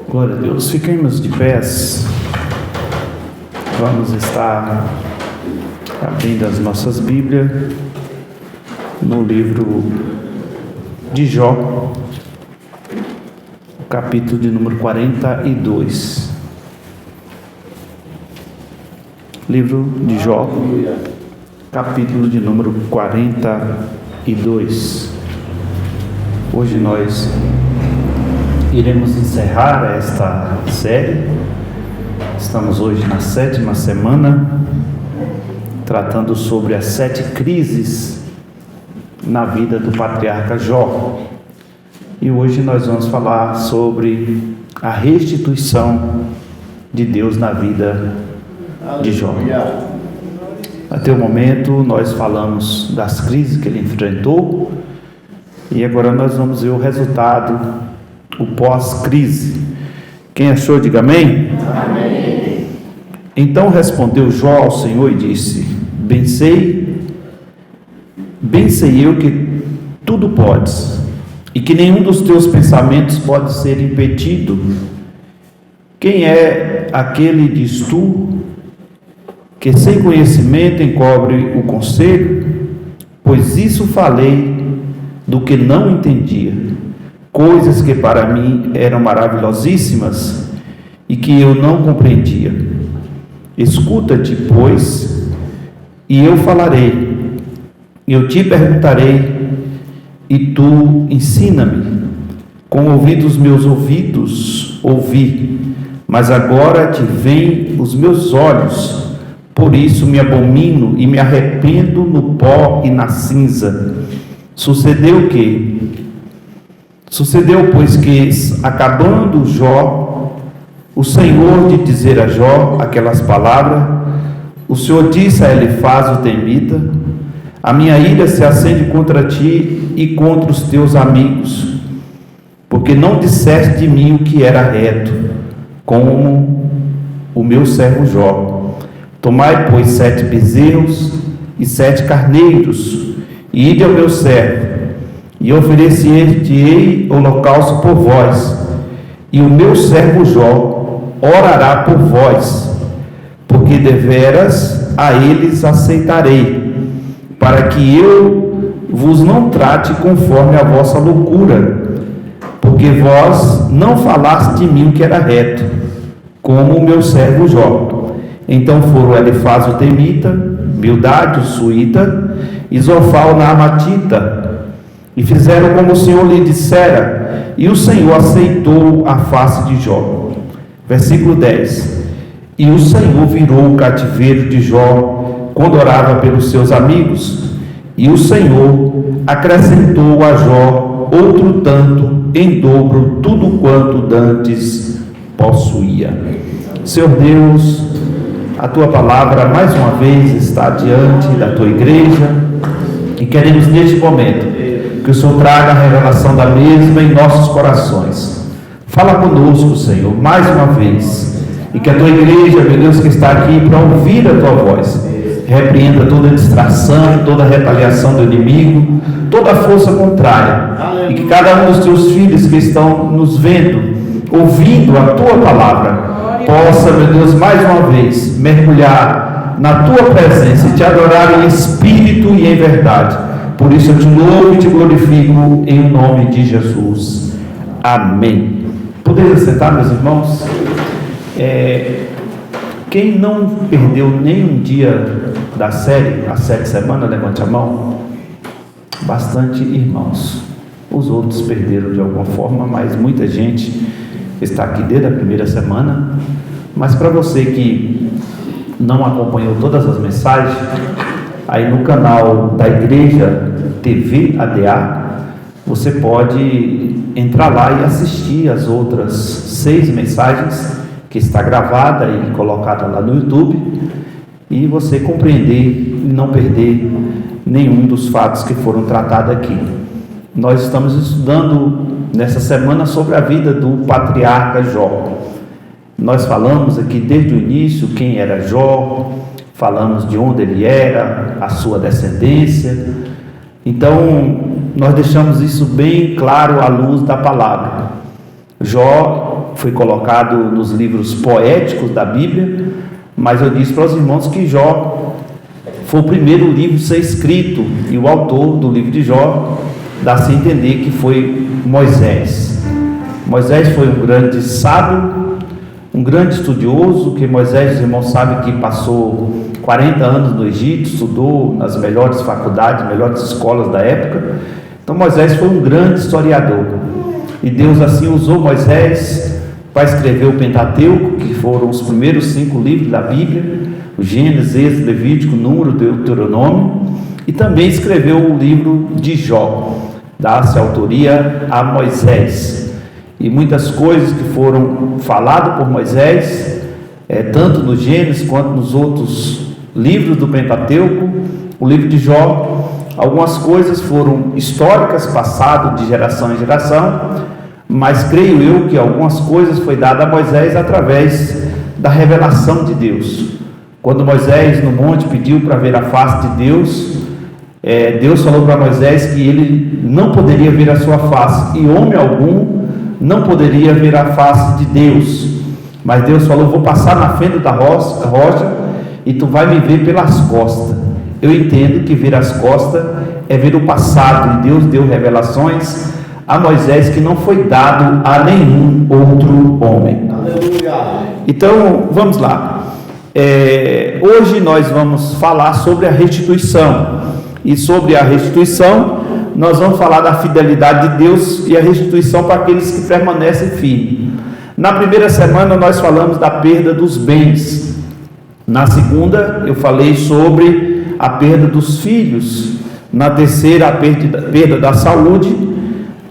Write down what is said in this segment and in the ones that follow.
Glória a Deus. Fiquemos de pés. Vamos estar abrindo as nossas Bíblias no livro de Jó, capítulo de número 42. Livro de Jó, capítulo de número 42. Hoje nós iremos encerrar esta série. Estamos hoje na 7ª semana, tratando sobre as 7 crises na vida do patriarca Jó. E hoje nós vamos falar sobre a restituição de Deus na vida de Jó. Até o momento nós falamos das crises que ele enfrentou, e agora nós vamos ver o resultado, o pós-crise. Quem achou, diga amém. Amém. Então respondeu Jó ao Senhor e disse: Bem sei eu que tudo podes, e que nenhum dos teus pensamentos pode ser impedido. Quem é aquele, diz tu, que sem conhecimento encobre o conselho? Pois isso falei do que não entendia, coisas que para mim eram maravilhosíssimas e que eu não compreendia. Escuta-te, pois, e eu falarei, eu te perguntarei, e tu ensina-me. Com ouvidos meus ouvidos ouvi, mas agora te veem os meus olhos. Por isso me abomino e me arrependo no pó e na cinza. Sucedeu, pois, que, acabando Jó, o Senhor de dizer a Jó aquelas palavras, o Senhor disse a Elifaz o temita: a minha ira se acende contra ti e contra os teus amigos, porque não disseste de mim o que era reto, como o meu servo Jó. Tomai, pois, 7 bezerros e 7 carneiros, e ide ao meu servo, e oferecer-te-ei holocausto por vós, e o meu servo Jó orará por vós, porque deveras a eles aceitarei, para que eu vos não trate conforme a vossa loucura, porque vós não falaste de mim o que era reto, como o meu servo Jó. Então foram Elifaz o temita, Bildade o suíta, e Zofar o naamatita, e fizeram como o Senhor lhe dissera, e o Senhor aceitou a face de Jó. Versículo 10. E o Senhor virou o cativeiro de Jó quando orava pelos seus amigos, e o Senhor acrescentou a Jó outro tanto, em dobro, tudo quanto dantes possuía. Senhor Deus, a tua palavra mais uma vez está diante da tua igreja, e queremos neste momento que o Senhor traga a revelação da mesma em nossos corações. Fala conosco, Senhor, mais uma vez, e que a tua igreja, meu Deus, que está aqui para ouvir a tua voz, repreenda toda distração, toda retaliação do inimigo, toda força contrária, e que cada um dos teus filhos que estão nos vendo, ouvindo a tua palavra, possa, meu Deus, mais uma vez mergulhar na tua presença e te adorar em espírito e em verdade. Por isso eu te louvo e te glorifico em nome de Jesus. Amém. Podeis sentar, meus irmãos? Quem não perdeu nenhum dia da série, as 7 semanas, levante a mão. Bastante irmãos. Os outros perderam de alguma forma, mas muita gente está aqui desde a primeira semana. Mas para você que não acompanhou todas as mensagens, aí no canal da igreja TV ADA, você pode entrar lá e assistir as outras 6 mensagens que está gravada e colocada lá no YouTube, e você compreender e não perder nenhum dos fatos que foram tratados aqui. Nós estamos estudando nessa semana sobre a vida do patriarca Jó. Nós falamos aqui desde o início quem era Jó, falamos de onde ele era, a sua descendência, Então, nós deixamos isso bem claro à luz da palavra. Jó foi colocado nos livros poéticos da Bíblia, mas eu disse para os irmãos que Jó foi o primeiro livro a ser escrito, e o autor do livro de Jó dá-se a entender que foi Moisés. Moisés foi um grande sábio, um grande estudioso, que Moisés, os irmãos sabem que passou 40 anos no Egito, estudou nas melhores faculdades, melhores escolas da época. Então Moisés foi um grande historiador, e Deus assim usou Moisés para escrever o Pentateuco, que foram os primeiros 5 livros da Bíblia, o Gênesis, Êxodo, Levítico, Número, Deuteronômio, e também escreveu o livro de Jó, dá-se autoria a Moisés. E muitas coisas que foram faladas por Moisés, tanto no Gênesis quanto nos outros livros do Pentateuco, o livro de Jó, algumas coisas foram históricas, passado de geração em geração, mas creio eu que algumas coisas foi dada a Moisés através da revelação de Deus. Quando Moisés no monte pediu para ver a face de Deus, Deus falou para Moisés que ele não poderia ver a sua face, e homem algum não poderia ver a face de Deus. Mas Deus falou: vou passar na frente da rocha e tu vai me ver pelas costas. Eu entendo que ver as costas é ver o passado, e Deus deu revelações a Moisés que não foi dado a nenhum outro homem. Aleluia. Então vamos lá. Hoje nós vamos falar sobre a restituição, e sobre a restituição nós vamos falar da fidelidade de Deus e a restituição para aqueles que permanecem firmes. Na primeira semana nós falamos da perda dos bens, na segunda eu falei sobre a perda dos filhos, na terceira a perda da saúde,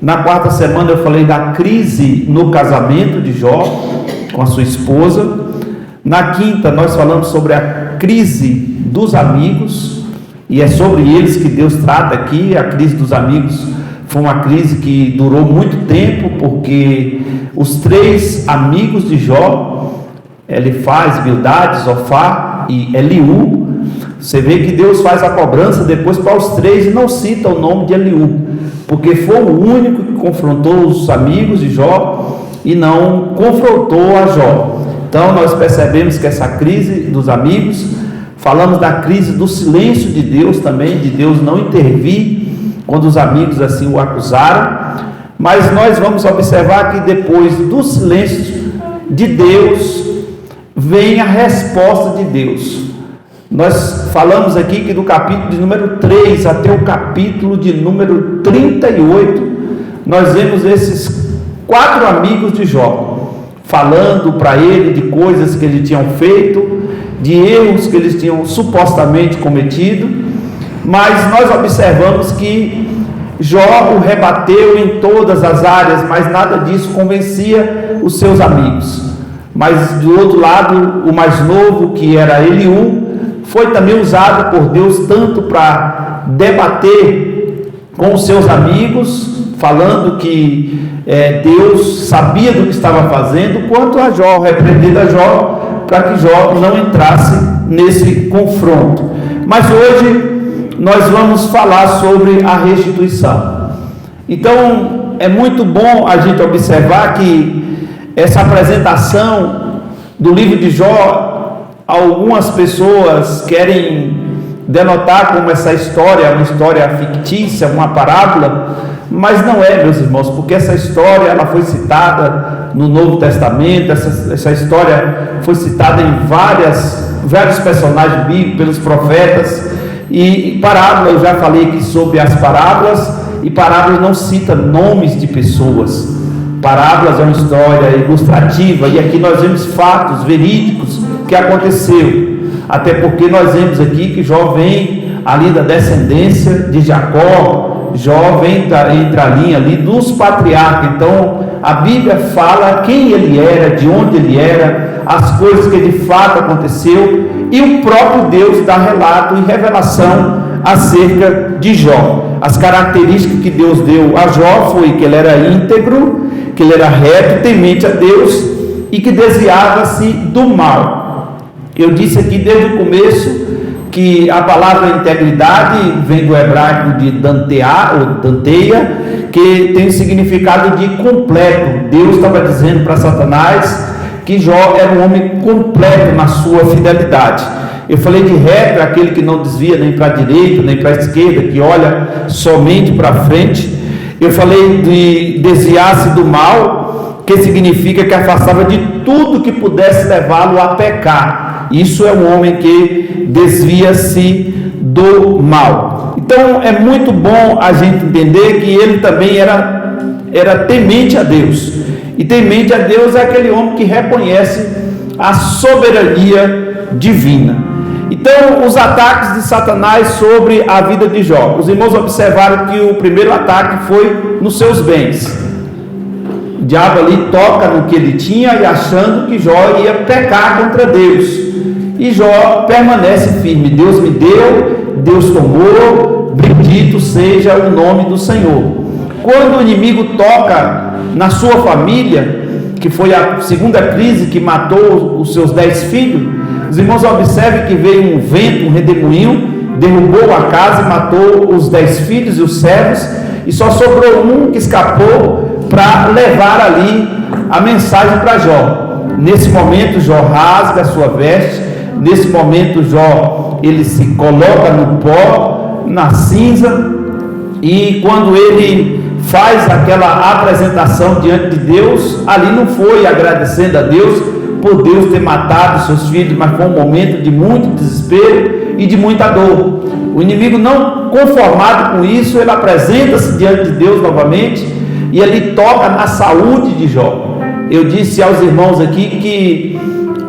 na quarta semana eu falei da crise no casamento de Jó com a sua esposa. Na quinta nós falamos sobre a crise dos amigos, e é sobre eles que Deus trata aqui. A crise dos amigos foi uma crise que durou muito tempo, porque os 3 amigos de Jó, Elifaz, Bildade, Zofar e Eliú, você vê que Deus faz a cobrança depois para os 3 e não cita o nome de Eliú, porque foi o único que confrontou os amigos de Jó e não confrontou a Jó. Então nós percebemos que essa crise dos amigos, falamos da crise do silêncio de Deus também, de Deus não intervir quando os amigos assim o acusaram. Mas nós vamos observar que depois do silêncio de Deus vem a resposta de Deus. Nós falamos aqui que do capítulo de número 3 até o capítulo de número 38, nós vemos esses 4 amigos de Jó falando para ele de coisas que eles tinham feito, de erros que eles tinham supostamente cometido, mas nós observamos que Jó o rebateu em todas as áreas, mas nada disso convencia os seus amigos. Mas do outro lado, o mais novo, que era Eliú, foi também usado por Deus tanto para debater com os seus amigos, falando que Deus sabia do que estava fazendo, quanto a Jó, repreendendo a Jó, para que Jó não entrasse nesse confronto. Mas hoje nós vamos falar sobre a restituição. Então é muito bom a gente observar que essa apresentação do livro de Jó, algumas pessoas querem denotar como essa história é uma história fictícia, uma parábola, mas não é, meus irmãos, porque essa história ela foi citada no Novo Testamento, essa história foi citada em vários personagens bíblicos, pelos profetas. E parábola, eu já falei aqui sobre as parábolas, e parábola não cita nomes de pessoas. Parábolas é uma história ilustrativa, e aqui nós vemos fatos verídicos que aconteceu, até porque nós vemos aqui que Jó vem ali da descendência de Jacó. Jó vem entre a linha ali dos patriarcas. Então a Bíblia fala quem ele era, de onde ele era, as coisas que de fato aconteceu, e o próprio Deus dá relato e revelação acerca de Jó. As características que Deus deu a Jó foi que ele era íntegro, que ele era reto, temente a Deus, e que desviava-se do mal. Eu disse aqui desde o começo que a palavra integridade vem do hebraico de dantear, ou danteia, que tem o significado de completo. Deus estava dizendo para Satanás que Jó era um homem completo na sua fidelidade. Eu falei de reto, aquele que não desvia nem para a direita, nem para a esquerda, que olha somente para frente. Eu falei de desviar-se do mal, que significa que afastava de tudo que pudesse levá-lo a pecar. Isso é um homem que desvia-se do mal. Então é muito bom a gente entender que ele também era temente a Deus. E temente a Deus é aquele homem que reconhece a soberania divina. Então, os ataques de Satanás sobre a vida de Jó. Os irmãos observaram que o primeiro ataque foi nos seus bens. O diabo ali toca no que ele tinha e achando que Jó ia pecar contra Deus. E Jó permanece firme. Deus me deu, Deus tomou, bendito seja o nome do Senhor. Quando o inimigo toca na sua família, que foi a segunda crise que matou os seus 10 filhos, os irmãos observem que veio um vento, um redemoinho, derrubou a casa e matou os 10 filhos e os servos, e só sobrou um que escapou para levar ali a mensagem para Jó. Nesse momento Jó rasga a sua veste, nesse momento Jó ele se coloca no pó, na cinza, e quando ele faz aquela apresentação diante de Deus, ali não foi agradecendo a Deus por Deus ter matado seus filhos, mas foi um momento de muito desespero e de muita dor. O inimigo, não conformado com isso, ele apresenta-se diante de Deus novamente e ele toca na saúde de Jó. Eu disse aos irmãos aqui que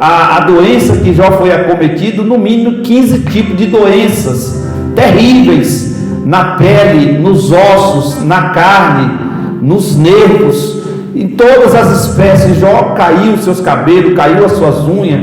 a doença que Jó foi acometido, no mínimo 15 tipos de doenças terríveis, na pele, nos ossos, na carne, nos nervos, em todas as espécies. Jó caiu os seus cabelos, caiu as suas unhas,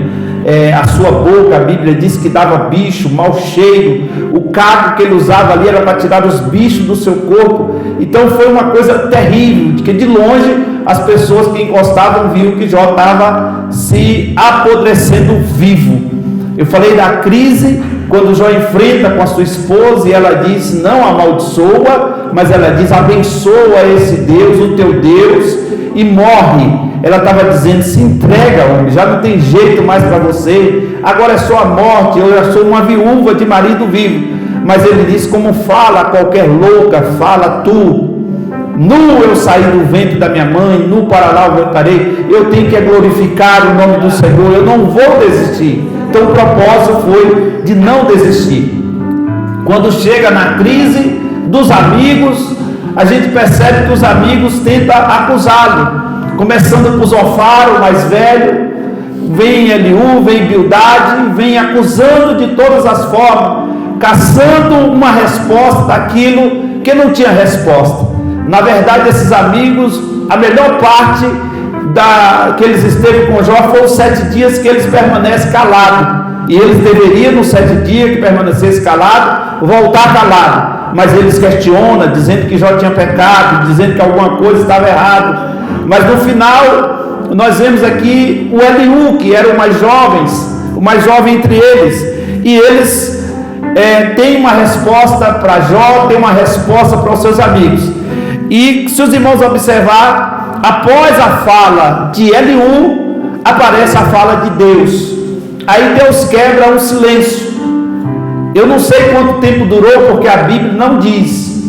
a sua boca, a Bíblia diz que dava bicho, mau cheiro, o cabo que ele usava ali era para tirar os bichos do seu corpo. Então foi uma coisa terrível, que de longe as pessoas que encostavam viam que Jó estava se apodrecendo vivo. Eu falei da crise, quando Jó enfrenta com a sua esposa, e ela diz, não amaldiçoa, mas ela diz, abençoa esse Deus, o teu Deus, e morre. Ela estava dizendo, se entrega, homem, já não tem jeito mais para você, agora é só a morte, eu já sou uma viúva de marido vivo. Mas ele diz, como fala qualquer louca, fala tu. Nu eu saí do ventre da minha mãe, nu para lá eu voltarei. Eu tenho que glorificar o nome do Senhor, eu não vou desistir. Então o propósito foi de não desistir. Quando chega na crise dos amigos, a gente percebe que os amigos tentam acusá-lo, começando por Zofar, o mais velho, vem Eliú, vem Bildade, vem acusando de todas as formas, caçando uma resposta daquilo que não tinha resposta. Na verdade, esses amigos, a melhor parte que eles esteve com Jó foi os 7 dias que eles permanecem calados. E eles deveriam, nos 7 dias que permanecesse calado, voltar calado. Mas eles questionam, dizendo que Jó tinha pecado, dizendo que alguma coisa estava errada. Mas no final, nós vemos aqui o Eliú, que era o mais jovem entre eles. E eles têm uma resposta para Jó, têm uma resposta para os seus amigos. E se os irmãos observar, após a fala de Eliú, aparece a fala de Deus. Aí Deus quebra um silêncio. Eu não sei quanto tempo durou, porque a Bíblia não diz.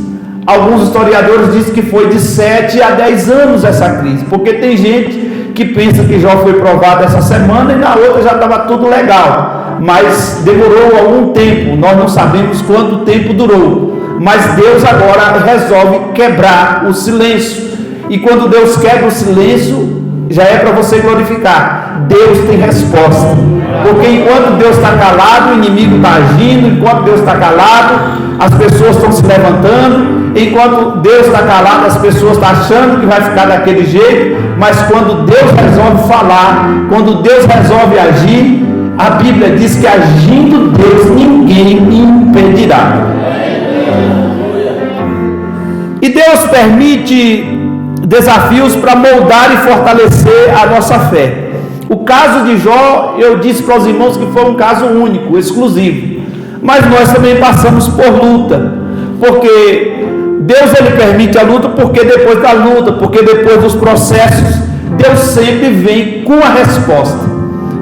Alguns historiadores dizem que foi de 7 a 10 anos essa crise, porque tem gente que pensa que Jó foi provado essa semana e na outra já estava tudo legal, mas demorou algum tempo, nós não sabemos quanto tempo durou. Mas Deus agora resolve quebrar o silêncio. E quando Deus quebra o silêncio, já é para você glorificar. Deus tem resposta. Porque enquanto Deus está calado, o inimigo está agindo. Enquanto Deus está calado, as pessoas estão se levantando. Enquanto Deus está calado, as pessoas estão achando que vai ficar daquele jeito. Mas quando Deus resolve falar, quando Deus resolve agir, a Bíblia diz que agindo Deus, ninguém impedirá. E Deus permite desafios para moldar e fortalecer a nossa fé. O caso de Jó, eu disse para os irmãos que foi um caso único, exclusivo. mas nós também passamos por luta, porque Deus ele permite a luta, porque depois da luta, porque depois dos processos, Deus sempre vem com a resposta.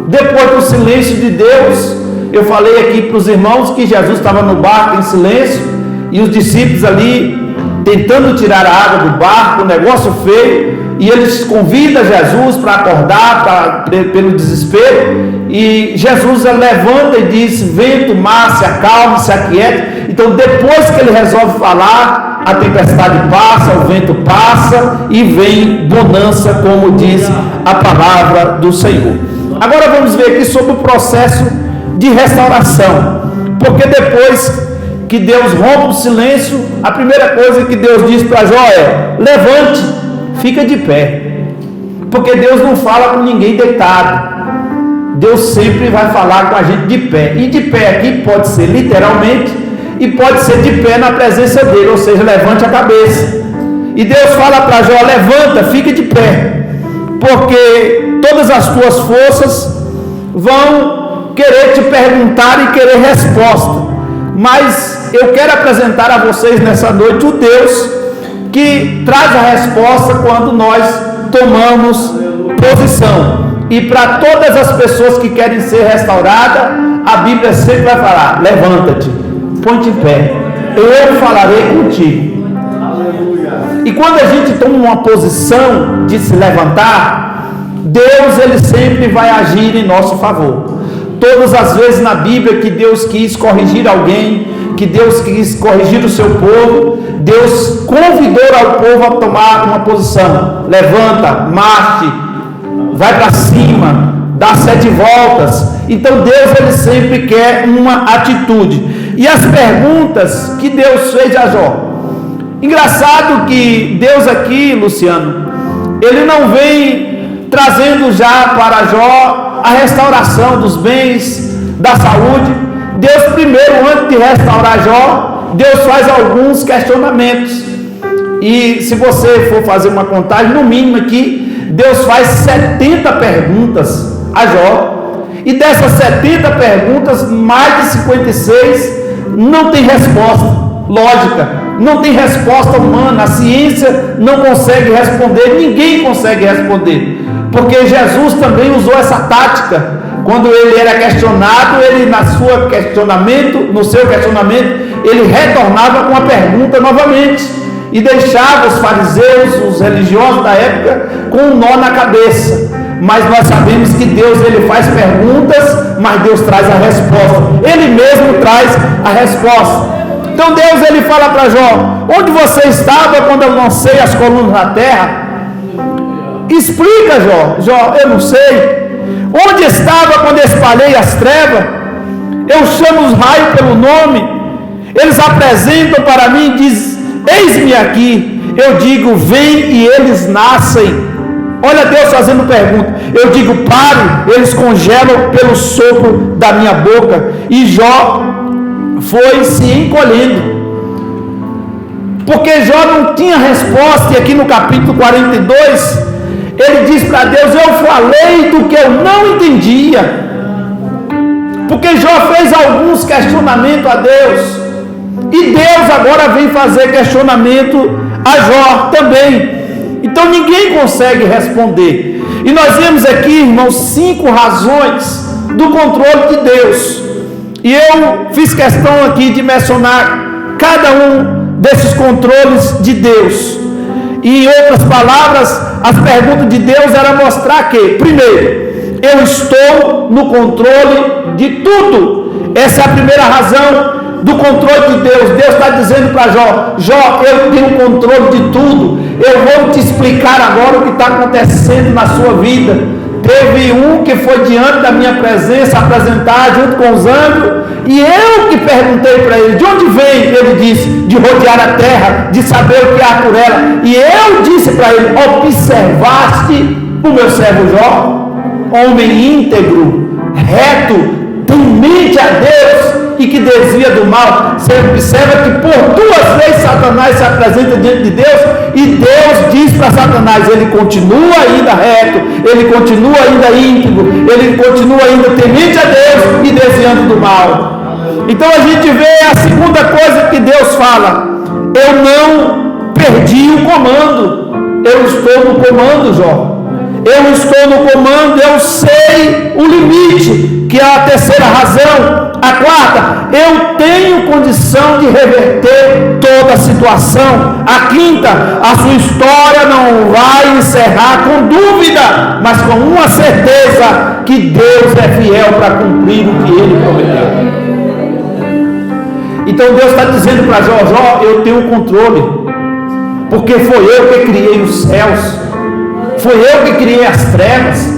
Depois do silêncio de Deus, eu falei aqui para os irmãos que Jesus estava no barco em silêncio, e os discípulos ali tentando tirar a água do barco, um negócio feio, e eles convidam Jesus para acordar pelo desespero, e Jesus levanta e diz: vento, mar, se acalme, se aquiete. Então depois que ele resolve falar, a tempestade passa, o vento passa e vem bonança, como diz a palavra do Senhor. Agora vamos ver aqui sobre o processo de restauração, porque depois que Deus rompe o silêncio, a primeira coisa que Deus diz para Jó é: levante, fica de pé, porque Deus não fala com ninguém deitado, Deus sempre vai falar com a gente de pé. E de pé aqui pode ser literalmente e pode ser de pé na presença dele, ou seja, levante a cabeça. E Deus fala para Jó: levanta, fica de pé, porque todas as tuas forças vão querer te perguntar e querer resposta, mas eu quero apresentar a vocês nessa noite o Deus que traz a resposta quando nós tomamos posição. E para todas as pessoas que querem ser restauradas, a Bíblia sempre vai falar: levanta-te, põe-te em pé, eu falarei contigo. E quando a gente toma uma posição de se levantar, Deus ele sempre vai agir em nosso favor. Todas as vezes na Bíblia que Deus quis corrigir alguém, que Deus quis corrigir o seu povo, Deus convidou ao povo a tomar uma posição: levanta, marche, vai para cima, dá 7 voltas. Então Deus ele sempre quer uma atitude. E as perguntas que Deus fez a Jó, engraçado que Deus aqui, Luciano, ele não vem trazendo já para Jó a restauração dos bens, da saúde. Deus primeiro, antes de restaurar Jó, Deus faz alguns questionamentos. E se você for fazer uma contagem, no mínimo aqui, Deus faz 70 perguntas a Jó. E dessas 70 perguntas, mais de 56 não tem resposta lógica, não tem resposta humana. A ciência não consegue responder, ninguém consegue responder, porque Jesus também usou essa tática. Quando ele era questionado, ele no seu questionamento, ele retornava com a pergunta novamente, e deixava os fariseus, os religiosos da época, com um nó na cabeça. Mas nós sabemos que Deus ele faz perguntas, mas Deus traz a resposta, ele mesmo traz a resposta. Então Deus ele fala para Jó: onde você estava quando eu lancei as colunas na terra? Explica, Jó. Jó: eu não sei. Onde estava quando espalhei as trevas? Eu chamo os raios pelo nome, eles apresentam para mim e dizem: eis-me aqui. Eu digo: vem, e eles nascem. Olha Deus fazendo pergunta. Eu digo: pare, eles congelam pelo sopro da minha boca. E Jó foi se encolhendo, porque Jó não tinha resposta. E aqui no capítulo 42 ele diz para Deus: eu falei do que eu não entendia, porque Jó fez alguns questionamentos a Deus, e Deus agora vem fazer questionamento a Jó também. Então ninguém consegue responder. E nós vemos aqui, irmãos, 5 razões do controle de Deus, e eu fiz questão aqui de mencionar cada um desses controles de Deus. E em outras palavras, as perguntas de Deus era mostrar que, primeiro, eu estou no controle de tudo. Essa é a primeira razão do controle de Deus. Deus está dizendo para Jó: Jó, eu tenho controle de tudo. Eu vou te explicar agora o que está acontecendo na sua vida. Teve um que foi diante da minha presença apresentar junto com os anjos, e eu que perguntei para ele: de onde vem? Ele disse: de rodear a terra, de saber o que há por ela. E eu disse para ele: observaste o meu servo Jó, homem íntegro, reto, temente a Deus e que desvia do mal. Você observa que por 2 vezes Satanás se apresenta diante de Deus, e Deus diz para Satanás: ele continua ainda reto, ele continua ainda íntegro, ele continua ainda temente a Deus e desviando do mal. Então a gente vê a segunda coisa que Deus fala: eu não perdi o comando, eu estou no comando, Jó. Eu estou no comando, eu sei o limite, que é a terceira razão. A quarta, eu tenho condição de reverter toda a situação. A quinta, a sua história não vai encerrar com dúvida, mas com uma certeza, que Deus é fiel para cumprir o que Ele prometeu. Então Deus está dizendo para Jó: Jó, eu tenho o controle, porque foi eu que criei os céus, foi eu que criei as trevas,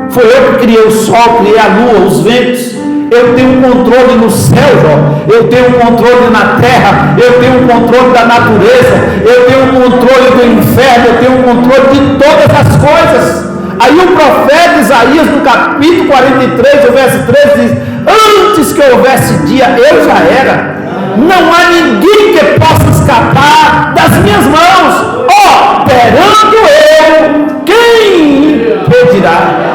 foi eu que criei o sol, criei a lua, os ventos. Eu tenho controle no céu, Jó. Eu tenho controle na terra. Eu tenho controle da natureza. Eu tenho controle do inferno. Eu tenho controle de todas as coisas. Aí o profeta Isaías, no capítulo 43, o verso 13, diz: antes que houvesse dia, eu já era. Não há ninguém que possa escapar das minhas mãos. Operando eu, quem impedirá?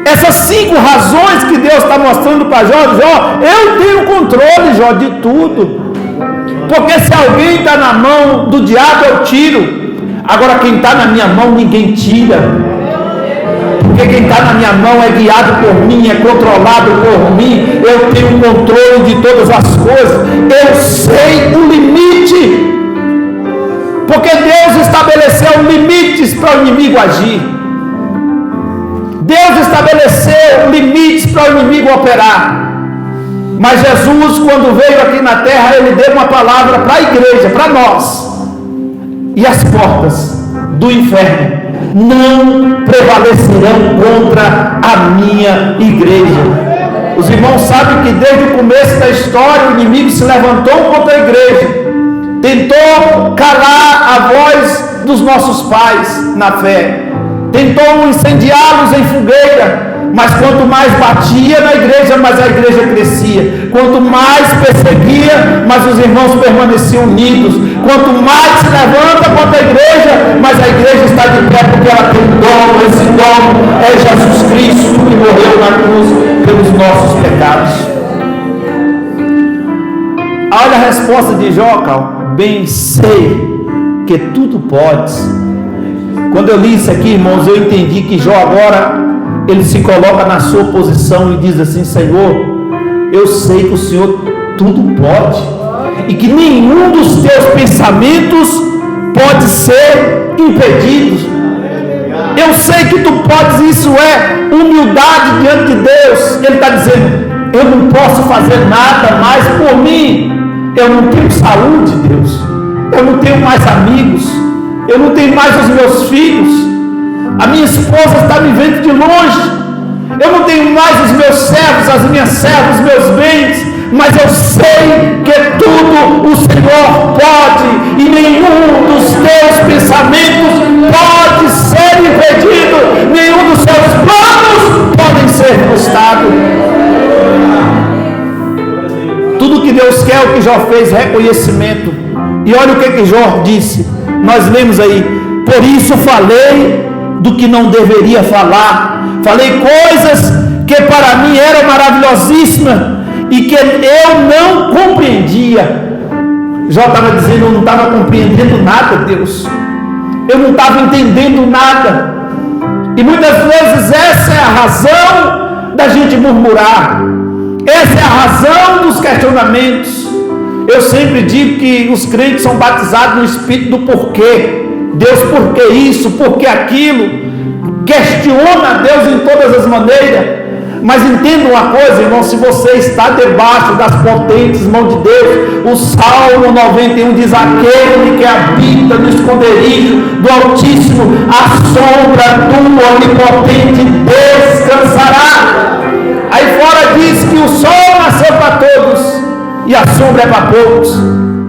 Essas 5 razões que Deus está mostrando para Jó: Jó, eu tenho controle, Jó, de tudo. Porque se alguém está na mão do diabo, eu tiro. Agora quem está na minha mão, ninguém tira. Porque quem está na minha mão é guiado por mim, é controlado por mim. Eu tenho controle de todas as coisas. Eu sei o limite. Porque Deus estabeleceu limites para o inimigo agir. Deus estabeleceu limites para o inimigo operar. Mas Jesus, quando veio aqui na terra, Ele deu uma palavra para a igreja, para nós: e as portas do inferno não prevalecerão contra a minha igreja. Os irmãos sabem que desde o começo da história, o inimigo se levantou contra a igreja, tentou calar a voz dos nossos pais na fé, tentou incendiá-los em fogueira, mas quanto mais batia na igreja, mais a igreja crescia. Quanto mais perseguia, mais os irmãos permaneciam unidos. Quanto mais se levanta contra a igreja, mais a igreja está de pé, porque ela tem dono. Esse dono é Jesus Cristo, que morreu na cruz pelos nossos pecados. Olha a resposta de Jó, Cal: bem sei que tudo podes. Quando eu li isso aqui, irmãos, eu entendi que Jó agora, ele se coloca na sua posição e diz assim: Senhor, eu sei que o Senhor tudo pode, e que nenhum dos teus pensamentos pode ser impedido. Eu sei que tu podes. Isso é humildade diante de Deus. Ele está dizendo: eu não posso fazer nada mais por mim. Eu não tenho saúde, Deus. Eu não tenho mais amigos. Eu não tenho mais os meus filhos. A minha esposa está me vendo de longe. Eu não tenho mais os meus servos, as minhas servas, os meus bens. Mas eu sei que tudo o Senhor pode, e nenhum dos teus pensamentos pode ser impedido. Nenhum dos seus planos podem ser frustrados. Tudo que Deus quer, o que Jó fez, reconhecimento. E olha o que Jó disse. Nós lemos aí: por isso falei do que não deveria falar, falei coisas que para mim eram maravilhosíssimas e que eu não compreendia. Jó estava dizendo: eu não estava compreendendo nada, Deus, eu não estava entendendo nada. E muitas vezes essa é a razão da gente murmurar, essa é a razão dos questionamentos. Eu sempre digo que os crentes são batizados no espírito do porquê. Deus, por que isso? Por que aquilo? Questiona a Deus em todas as maneiras. Mas entenda uma coisa, irmão: se você está debaixo das potentes mãos de Deus, o Salmo 91 diz: aquele que habita no esconderijo do Altíssimo, a sombra do Onipotente descansará. Aí fora diz que o sol nasceu para todos e a sombra é para poucos.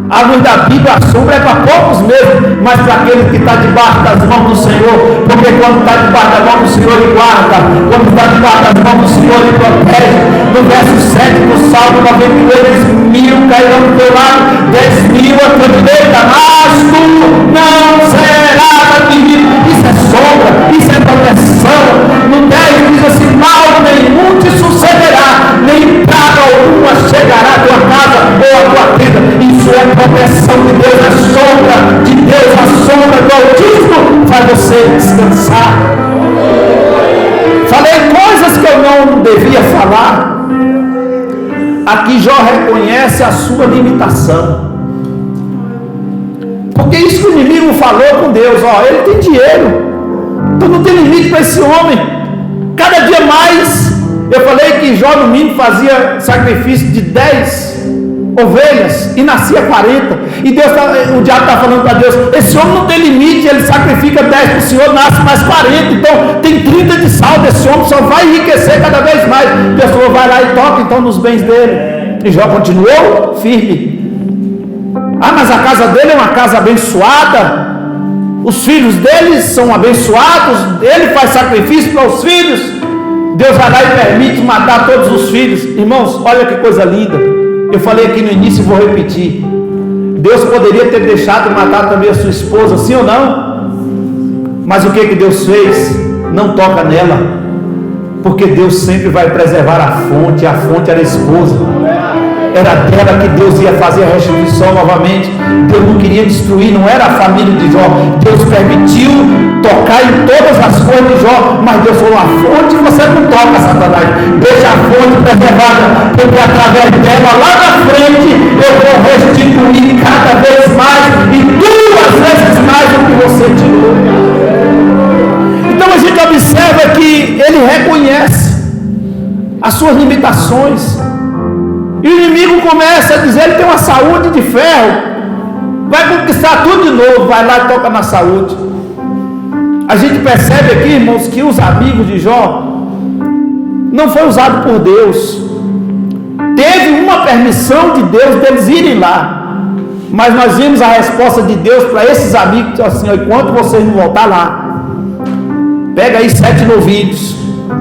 A luz da Bíblia, a sombra é para poucos mesmo, mas para aquele que está debaixo das mãos do Senhor. Porque quando está debaixo das mãos do Senhor, Ele guarda. Quando está debaixo das mãos do Senhor, Ele protege. No verso 7 do Salmo 92, 10.000 cairão do teu lado, 10.000 à tua direita, mas tu não serás atingido. Isso é sombra, isso é proteção. No 10 diz assim: mal nenhum te sucederá, nem praga Jó reconhece a sua limitação. Porque isso que o inimigo falou com Deus, ele tem dinheiro, então não tem limite para esse homem. Cada dia mais, eu falei que Jó no mínimo fazia sacrifício de 10 ovelhas e nascia 40, e o diabo está falando para Deus, esse homem não tem limite, ele sacrifica 10 para o Senhor, nasce mais 40, então tem 30 de saldo, esse homem só vai enriquecer cada vez mais. Deus falou, vai lá e toca então nos bens dele, e Jó continuou firme. Mas a casa dele é uma casa abençoada, os filhos dele são abençoados, ele faz sacrifício para os filhos, Deus vai lá e permite matar todos os filhos. Irmãos, olha que coisa linda. Eu falei aqui no início e vou repetir, Deus poderia ter deixado matar também a sua esposa, sim ou não? Mas o que Deus fez? Não toca nela, porque Deus sempre vai preservar a fonte era a esposa, era dela que Deus ia fazer a restituição novamente. Deus não queria destruir, não era a família de Jó. Deus permitiu tocar em todas as coisas de Jó, mas Deus falou, a fonte você não toca, Satanás, deixa a fonte preservada, porque através dela lá na frente eu vou restituir cada vez mais e 2 vezes mais do que você tirou. Então a gente observa que ele reconhece as suas limitações, e o inimigo começa a dizer, ele tem uma saúde de ferro, vai conquistar tudo de novo, vai lá e toca na saúde. A gente percebe aqui, irmãos, que os amigos de Jó não foi usado por Deus, teve uma permissão de Deus deles irem lá, mas nós vimos a resposta de Deus para esses amigos, assim, enquanto vocês não voltar lá, pega aí 7 novilhos,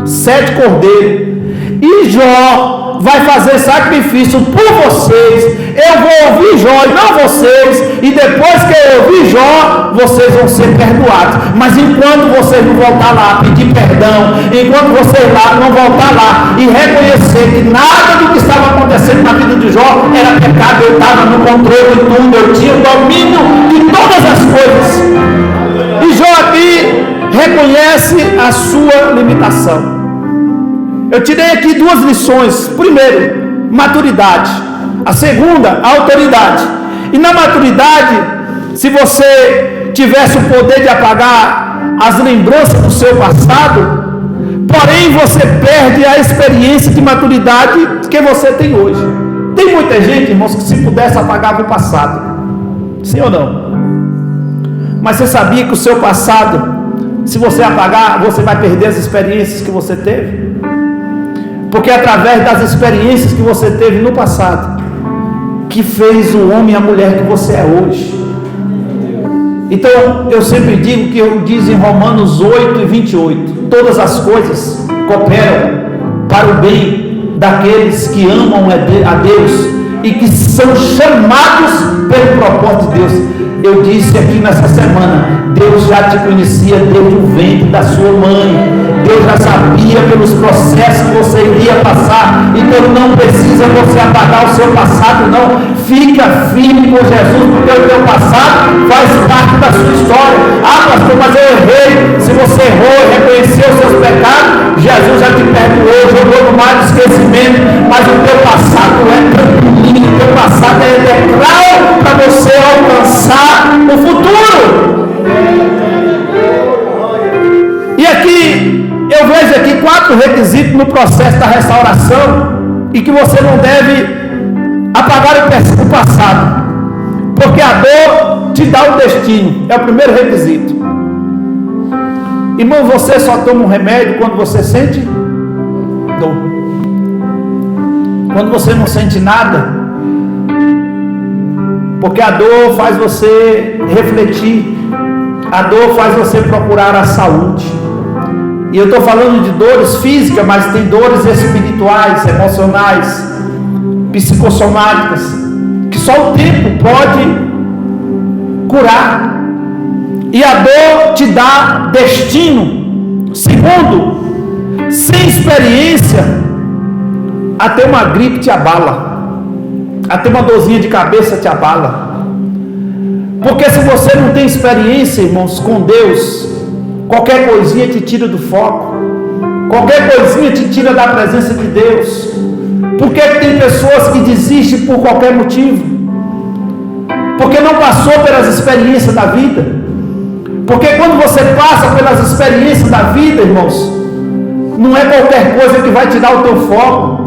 7 cordeiros, e Jó vai fazer sacrifício por vocês. Eu vou ouvir Jó e não vocês, e depois que eu ouvir Jó, vocês vão ser perdoados. Mas enquanto vocês não voltar lá, pedir perdão, enquanto vocês lá não voltar lá e reconhecer que nada do que estava acontecendo na vida de Jó era pecado, eu estava no controle de tudo, eu tinha o domínio de todas as coisas. E Jó aqui reconhece a sua limitação. Eu tirei aqui 2 lições. Primeiro, maturidade. A segunda, autoridade. E na maturidade, se você tivesse o poder de apagar as lembranças do seu passado, porém você perde a experiência de maturidade que você tem hoje. Tem muita gente, irmãos, que se pudesse apagava o passado. Sim ou não? Mas você sabia que o seu passado, se você apagar, você vai perder as experiências que você teve? Porque é através das experiências que você teve no passado que fez o homem e a mulher que você é hoje. Então eu sempre digo que diz em Romanos 8:28, todas as coisas cooperam para o bem daqueles que amam a Deus e que são chamados pelo propósito de Deus. Eu disse aqui nessa semana, Deus já te conhecia desde o ventre da sua mãe. Deus já sabia pelos processos que você iria passar, então não precisa você apagar o seu passado, não. Fica firme com Jesus, porque o teu passado faz parte da sua história. Pastor, mas eu errei. Se você errou e reconheceu os seus pecados, Jesus já te perdoou, jogou no mar de esquecimento, mas o teu passado é tranquilinho, o teu passado é degrau para você alcançar o futuro. E aqui eu vejo aqui 4 requisitos no processo da restauração e que você não deve apagar o passado, porque a dor te dá o destino. É o primeiro requisito. Irmão, você só toma um remédio quando você sente dor. Quando você não sente nada, porque a dor faz você refletir, a dor faz você procurar a saúde. E eu estou falando de dores físicas, mas tem dores espirituais, emocionais, psicossomáticas, que só o tempo pode curar. E a dor te dá destino. Segundo, sem experiência, até uma gripe te abala, até uma dorzinha de cabeça te abala. Porque se você não tem experiência, irmãos, com Deus, qualquer coisinha te tira do foco, qualquer coisinha te tira da presença de Deus. Por que tem pessoas que desistem por qualquer motivo? Porque não passou pelas experiências da vida. Porque quando você passa pelas experiências da vida, irmãos, não é qualquer coisa que vai tirar o teu foco.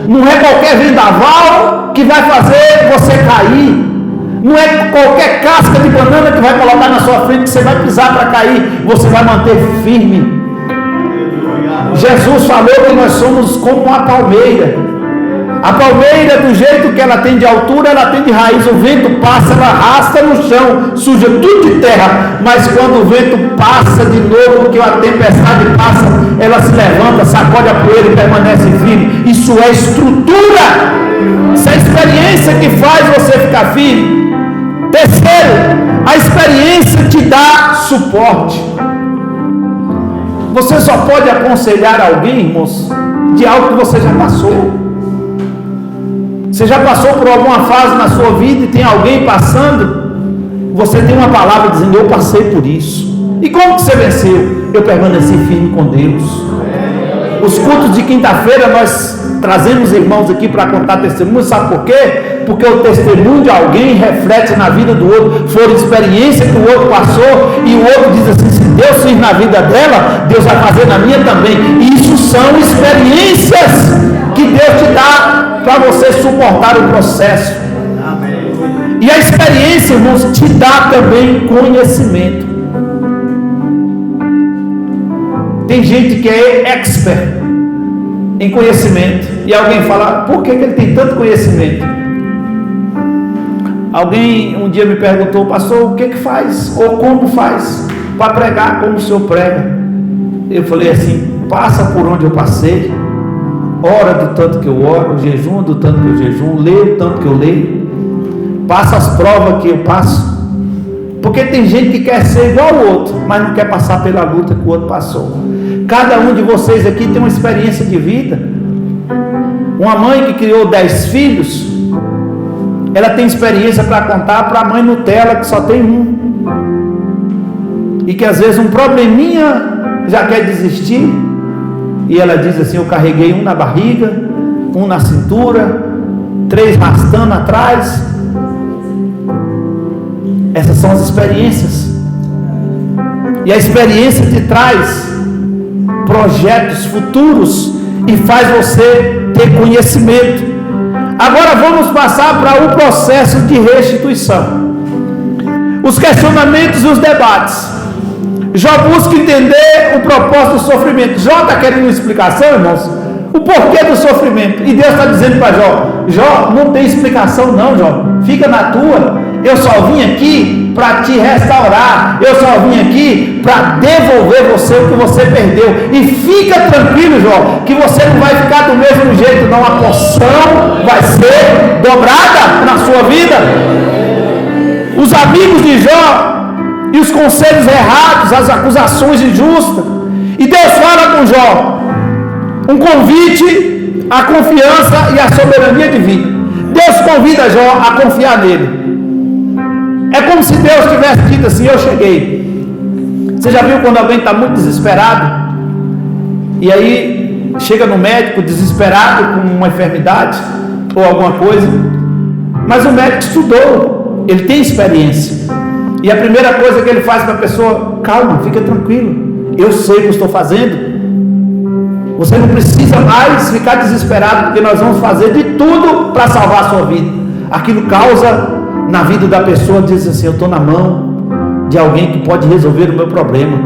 Não é qualquer vendaval que vai fazer você cair. Não é qualquer casca de banana que vai colocar na sua frente que você vai pisar para cair. Você vai manter firme. Jesus falou que nós somos como uma palmeira. A palmeira, do jeito que ela tem de altura, ela tem de raiz. O vento passa, ela arrasta no chão, suja tudo de terra. Mas quando o vento passa de novo, que a tempestade passa, ela se levanta, sacode a poeira e permanece firme. Isso é estrutura. Isso é a experiência que faz você ficar firme. Terceiro, a experiência te dá suporte. Você só pode aconselhar alguém, irmãos, de algo que você já passou. Você já passou por alguma fase na sua vida e tem alguém passando, você tem uma palavra dizendo: eu passei por isso. E como que você venceu? Eu permaneci firme com Deus. Os cultos de quinta-feira nós trazemos irmãos aqui para contar testemunhos. Sabe por quê? Porque o testemunho de alguém reflete na vida do outro. Foi a experiência que o outro passou e o outro diz assim: se Deus fez na vida dela, Deus vai fazer na minha também. Isso são experiências que Deus te dá para você suportar o processo. E a experiência, irmãos, te dá também conhecimento. Tem gente que é expert em conhecimento, e alguém fala: por que ele tem tanto conhecimento? Alguém um dia me perguntou: pastor, o que faz, ou como faz para pregar como o senhor prega? Eu falei assim: passa por onde eu passei, ora do tanto que eu oro, jejum do tanto que eu jejum, leio do tanto que eu leio, passa as provas que eu passo. Porque tem gente que quer ser igual ao outro, mas não quer passar pela luta que o outro passou. Cada um de vocês aqui tem uma experiência de vida. Uma mãe que criou 10 filhos, ela tem experiência para contar para a mãe Nutella que só tem um, e que às vezes um probleminha já quer desistir, e ela diz assim: eu carreguei um na barriga, um na cintura, 3 arrastando atrás. Essas são as experiências. E a experiência te traz projetos futuros e faz você ter conhecimento. Agora vamos passar para o processo de restituição. Os questionamentos e os debates. Jó busca entender o propósito do sofrimento. Jó está querendo uma explicação, irmãos, o porquê do sofrimento. E Deus está dizendo para Jó: Jó, não tem explicação não, Jó, fica na tua. Eu só vim aqui para te restaurar. Eu só vim aqui para devolver você o que você perdeu. E fica tranquilo, Jó, que você não vai ficar do mesmo jeito não. A porção vai ser dobrada na sua vida. Os amigos de Jó e os conselhos errados, as acusações injustas. E Deus fala com Jó um convite à confiança e à soberania divina. Deus convida Jó a confiar nele. É como se Deus tivesse dito assim: eu cheguei. Você já viu quando alguém está muito desesperado e aí chega no médico desesperado com uma enfermidade ou alguma coisa, mas o médico estudou, ele tem experiência, e a primeira coisa que ele faz para a pessoa: calma, fica tranquilo, eu sei o que eu estou fazendo. Você não precisa mais ficar desesperado, porque nós vamos fazer de tudo para salvar a sua vida. Aquilo causa na vida da pessoa, diz assim: eu estou na mão de alguém que pode resolver o meu problema.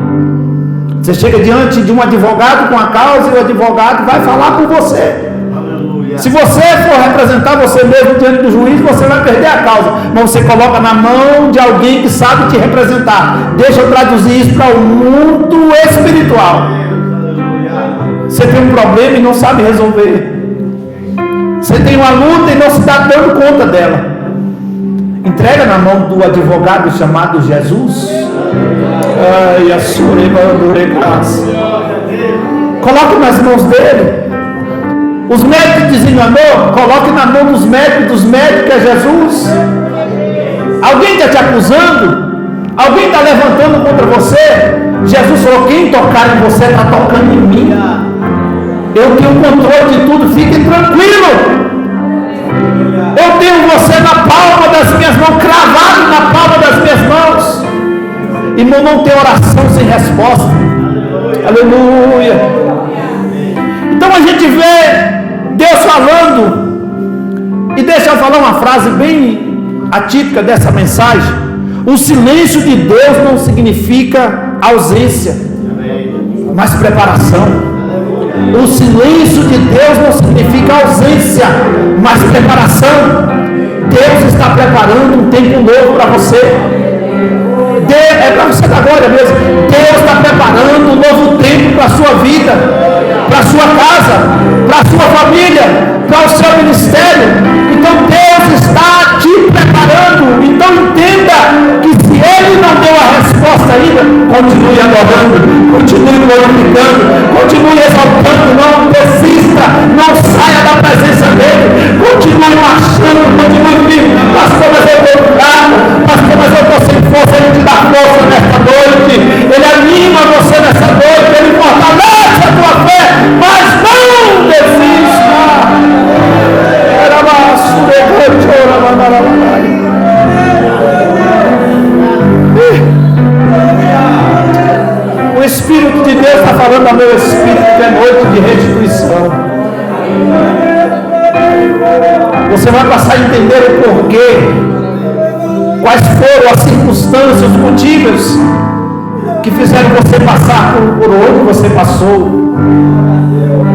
Você chega diante de um advogado com a causa, e o advogado vai falar por você. Aleluia. Se você for representar você mesmo diante do juiz, você vai perder a causa, mas você coloca na mão de alguém que sabe te representar. Deixa eu traduzir isso para o mundo espiritual. Você tem um problema e não sabe resolver. Você tem uma luta e não se está dando conta dela. Entrega na mão do advogado chamado Jesus. Ai, a sua coloque nas mãos dele. Os médicos desenganou, coloque na mão dos médicos que é Jesus. Alguém está te acusando? Alguém está levantando contra você? Jesus falou: quem tocar em você está tocando em mim. Eu tenho controle de tudo, fique tranquilo. Eu tenho você na palma das minhas mãos, cravado na palma das minhas mãos. Irmão, não tem oração sem resposta. Aleluia. Então a gente vê Deus falando. E deixa eu falar uma frase bem atípica dessa mensagem. O silêncio de Deus não significa ausência, mas preparação. O silêncio de Deus não significa ausência, mas preparação. Deus está preparando um tempo novo para você. É para você da glória mesmo. Deus está preparando um novo tempo para a sua vida, para a sua casa, para a sua família, para o seu ministério. Então Deus está te preparando. Então entenda que se Ele não deu a resposta ainda, continue adorando, continue glorificando, continue exaltando, não desista, não saia da presença dEle, continue marchando, continue firme. Pastor, mas eu estou fraco, pastor, mas eu estou sem força. Ele te dá força nesta noite, Ele anima você nessa noite, Ele fortalece a tua fé, mas não desista. O Espírito de Deus está falando ao meu espírito que é noite de restituição. Você vai passar a entender o porquê, quais foram as circunstâncias, os motivos que fizeram você passar por onde você passou.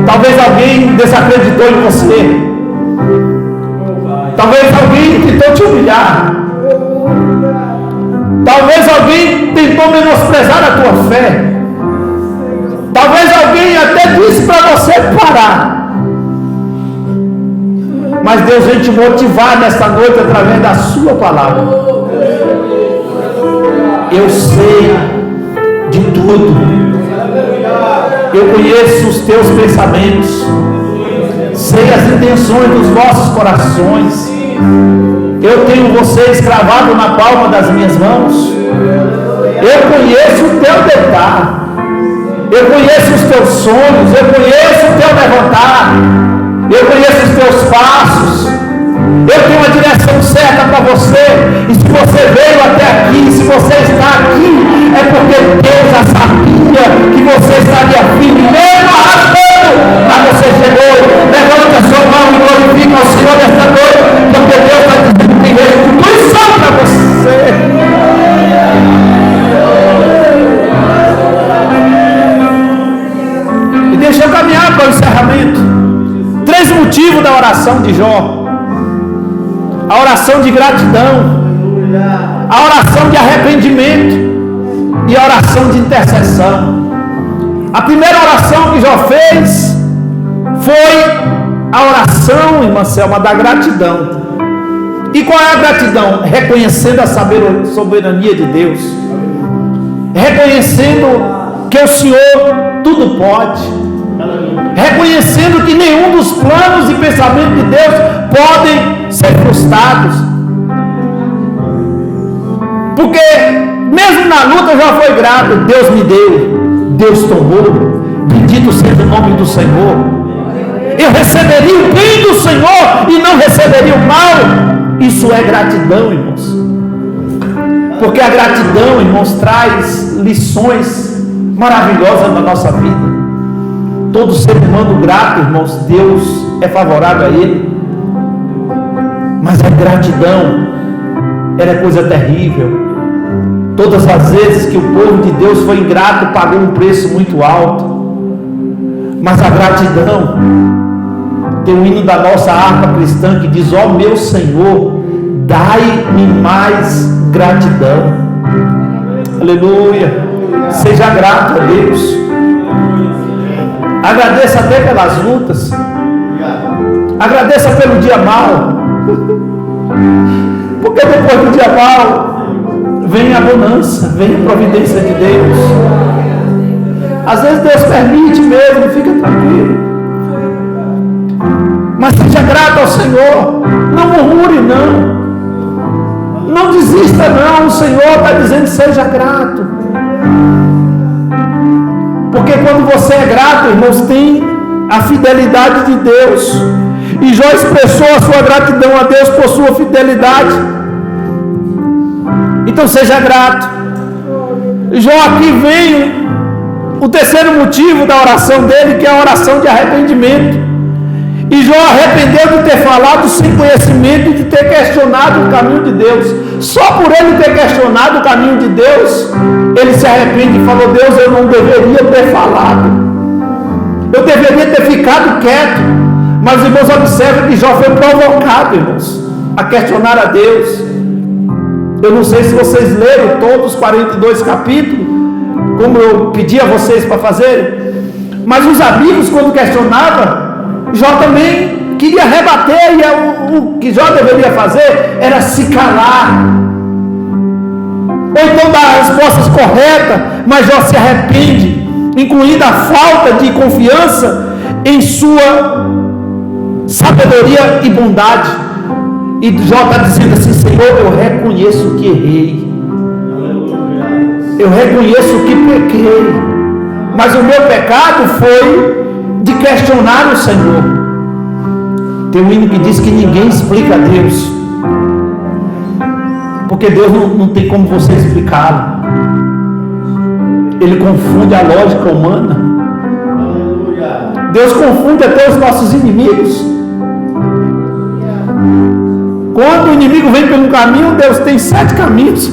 Talvez alguém desacreditou em você. Talvez alguém tentou te humilhar. Talvez alguém tentou menosprezar a tua fé. Talvez alguém até disse para você parar. Mas Deus vem te motivar nesta noite através da sua palavra. Eu sei de tudo. Eu conheço os teus pensamentos. Sei as intenções dos vossos corações. Eu tenho você escravado na palma das minhas mãos. Eu conheço o teu deitar. Eu conheço os teus sonhos. Eu conheço o teu levantar. Eu conheço os teus passos. Eu tenho uma direção certa para você. E se você veio até aqui, se você está aqui, é porque Deus já sabia que você estaria firme, mesmo arrastando, mas você chegou. Levanta a sua mão e glorifica ao Senhor nesta noite, porque Deus está dizendo que tem restituição para você. E deixa eu caminhar para o encerramento. 3 motivos da oração de Jó: a oração de gratidão, a oração de arrependimento e a oração de intercessão. A primeira oração que Jó fez foi a oração, irmã Selma, da gratidão. E qual é a gratidão? Reconhecendo a soberania de Deus, reconhecendo que o Senhor tudo pode, reconhecendo que nenhum dos planos e pensamentos de Deus podem ser frustrados. Porque mesmo na luta já foi grato. Deus me deu, Deus tomou, bendito seja o nome do Senhor. Eu receberia o bem do Senhor e não receberia o mal. Isso é gratidão, irmãos. Porque a gratidão, irmãos, traz lições maravilhosas na nossa vida. Todo ser humano grato, irmãos, Deus é favorável a ele. Mas a gratidão era coisa terrível. Todas as vezes que o povo de Deus foi ingrato, pagou um preço muito alto. Mas a gratidão, tem um hino da nossa harpa cristã que diz: ó meu Senhor, dai-me mais gratidão. Aleluia. Seja grato a Deus. Agradeça até pelas lutas. Agradeça pelo dia mau. Porque depois do dia mau vem a bonança, vem a providência de Deus. Às vezes Deus permite mesmo, fica tranquilo. Mas seja grato ao Senhor. Não murmure não. Não desista não. O Senhor está dizendo: seja grato. Porque quando você é grato, irmãos, tem a fidelidade de Deus. E Jó expressou a sua gratidão a Deus por sua fidelidade. Então seja grato. Jó, aqui vem o terceiro motivo da oração dele, que é a oração de arrependimento. E Jó arrependeu de ter falado sem conhecimento e de ter questionado o caminho de Deus. Só por ele ter questionado o caminho de Deus, ele se arrepende e falou: Deus, eu não deveria ter falado, eu deveria ter ficado quieto. Mas irmãos, observem que Jó foi provocado, irmãos, a questionar a Deus. Eu não sei se vocês leram todos os 42 capítulos, como eu pedi a vocês para fazer, mas os amigos, quando questionavam, Jó também queria rebater, e o que Jó deveria fazer era se calar, ou então dar respostas corretas. Mas Jó se arrepende, incluindo a falta de confiança em sua sabedoria e bondade. E Jó está dizendo assim: Senhor, eu reconheço que errei, eu reconheço que pequei, mas o meu pecado foi de questionar o Senhor. Tem um hino que diz que ninguém explica a Deus, porque Deus não tem como você explicá-lo. Ele confunde a lógica humana. Deus confunde até os nossos inimigos. Quando o inimigo vem pelo caminho, Deus tem 7 caminhos.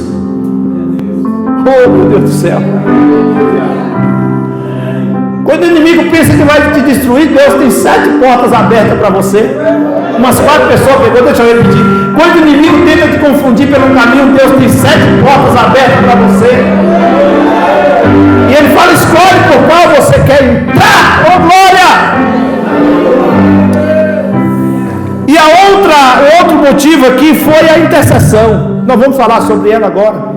Oh, meu Deus do céu. Quando o inimigo pensa que vai te destruir, Deus tem 7 portas abertas para você. Umas 4 pessoas pegou, deixa eu repetir. Quando o inimigo tenta te confundir pelo caminho, Deus tem 7 portas abertas para você. E ele fala: escolhe por qual você quer entrar. Oh, glória! E o outro motivo aqui foi a intercessão. Nós vamos falar sobre ela agora.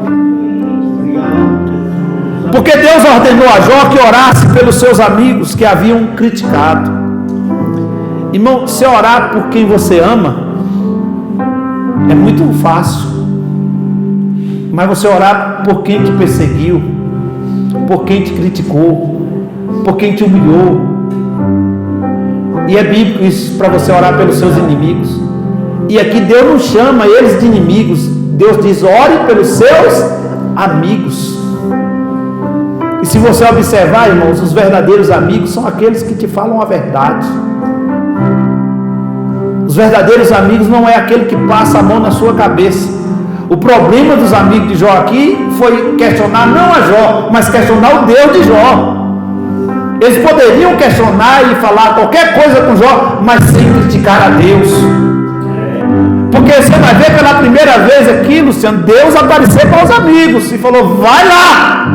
Porque Deus ordenou a Jó que orasse pelos seus amigos que haviam criticado. Irmão, se orar por quem você ama é muito fácil. Mas você orar por quem te perseguiu, por quem te criticou, por quem te humilhou. E é bíblico isso, para você orar pelos seus inimigos. E aqui Deus não chama eles de inimigos. Deus diz: ore pelos seus amigos. E se você observar, irmãos, os verdadeiros amigos são aqueles que te falam a verdade. Os verdadeiros amigos não é aquele que passa a mão na sua cabeça. O problema dos amigos de Jó aqui foi questionar não a Jó, mas questionar o Deus de Jó. Eles poderiam questionar e falar qualquer coisa com Jó, mas sem criticar a Deus. Porque você vai ver pela primeira vez aqui, Luciano, Deus apareceu para os amigos e falou: vai lá,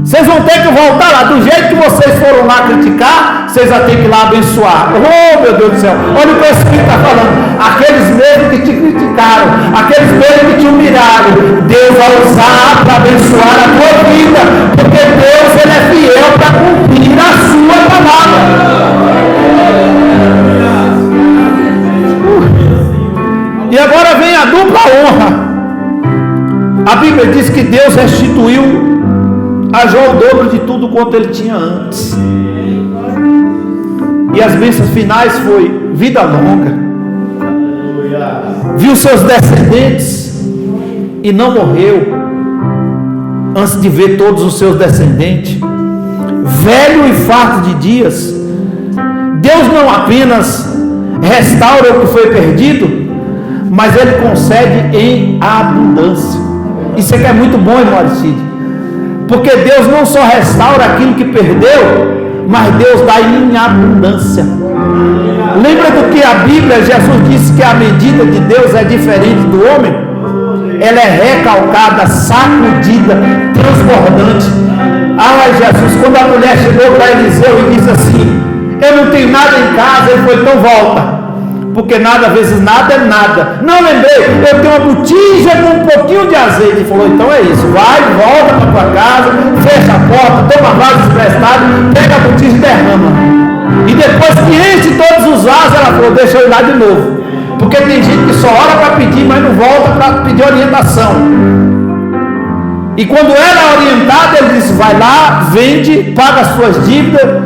vocês vão ter que voltar lá. Do jeito que vocês foram lá criticar, vocês vão ter que ir lá abençoar. Oh, meu Deus do céu, olha o que o Espírito está falando. Aqueles mesmos que te criticaram, aqueles mesmos que te humilharam, Deus vai usar para abençoar a tua vida, porque Deus, Ele é fiel para cumprir a sua palavra. E agora vem a dupla honra. A Bíblia diz que Deus restituiu a Jó o dobro de tudo quanto ele tinha antes. E as bênçãos finais foi vida longa. Viu seus descendentes e não morreu antes de ver todos os seus descendentes. Velho e farto de dias. Deus não apenas restaura o que foi perdido, mas Ele concede em abundância. Isso aqui é muito bom, irmão Aristide, porque Deus não só restaura aquilo que perdeu, mas Deus dá em abundância. Lembra do que a Bíblia, Jesus disse que a medida de Deus é diferente do homem? Ela é recalcada, sacudida, transbordante. Ai, Jesus, quando a mulher chegou para Eliseu e disse assim: eu não tenho nada em casa, ele falou: então volta, porque nada vezes nada é nada. Não, lembrei, eu tenho uma botija com um pouquinho de azeite. Ele falou: então é isso, vai, volta para tua casa, fecha a porta, toma vaso emprestado, pega a botija e derrama. E depois que enche todos os vasos, ela falou: deixa eu ir lá de novo, porque tem gente que só ora para pedir, mas não volta para pedir orientação. E quando ela é orientada, ele disse: vai lá, vende, paga as suas dívidas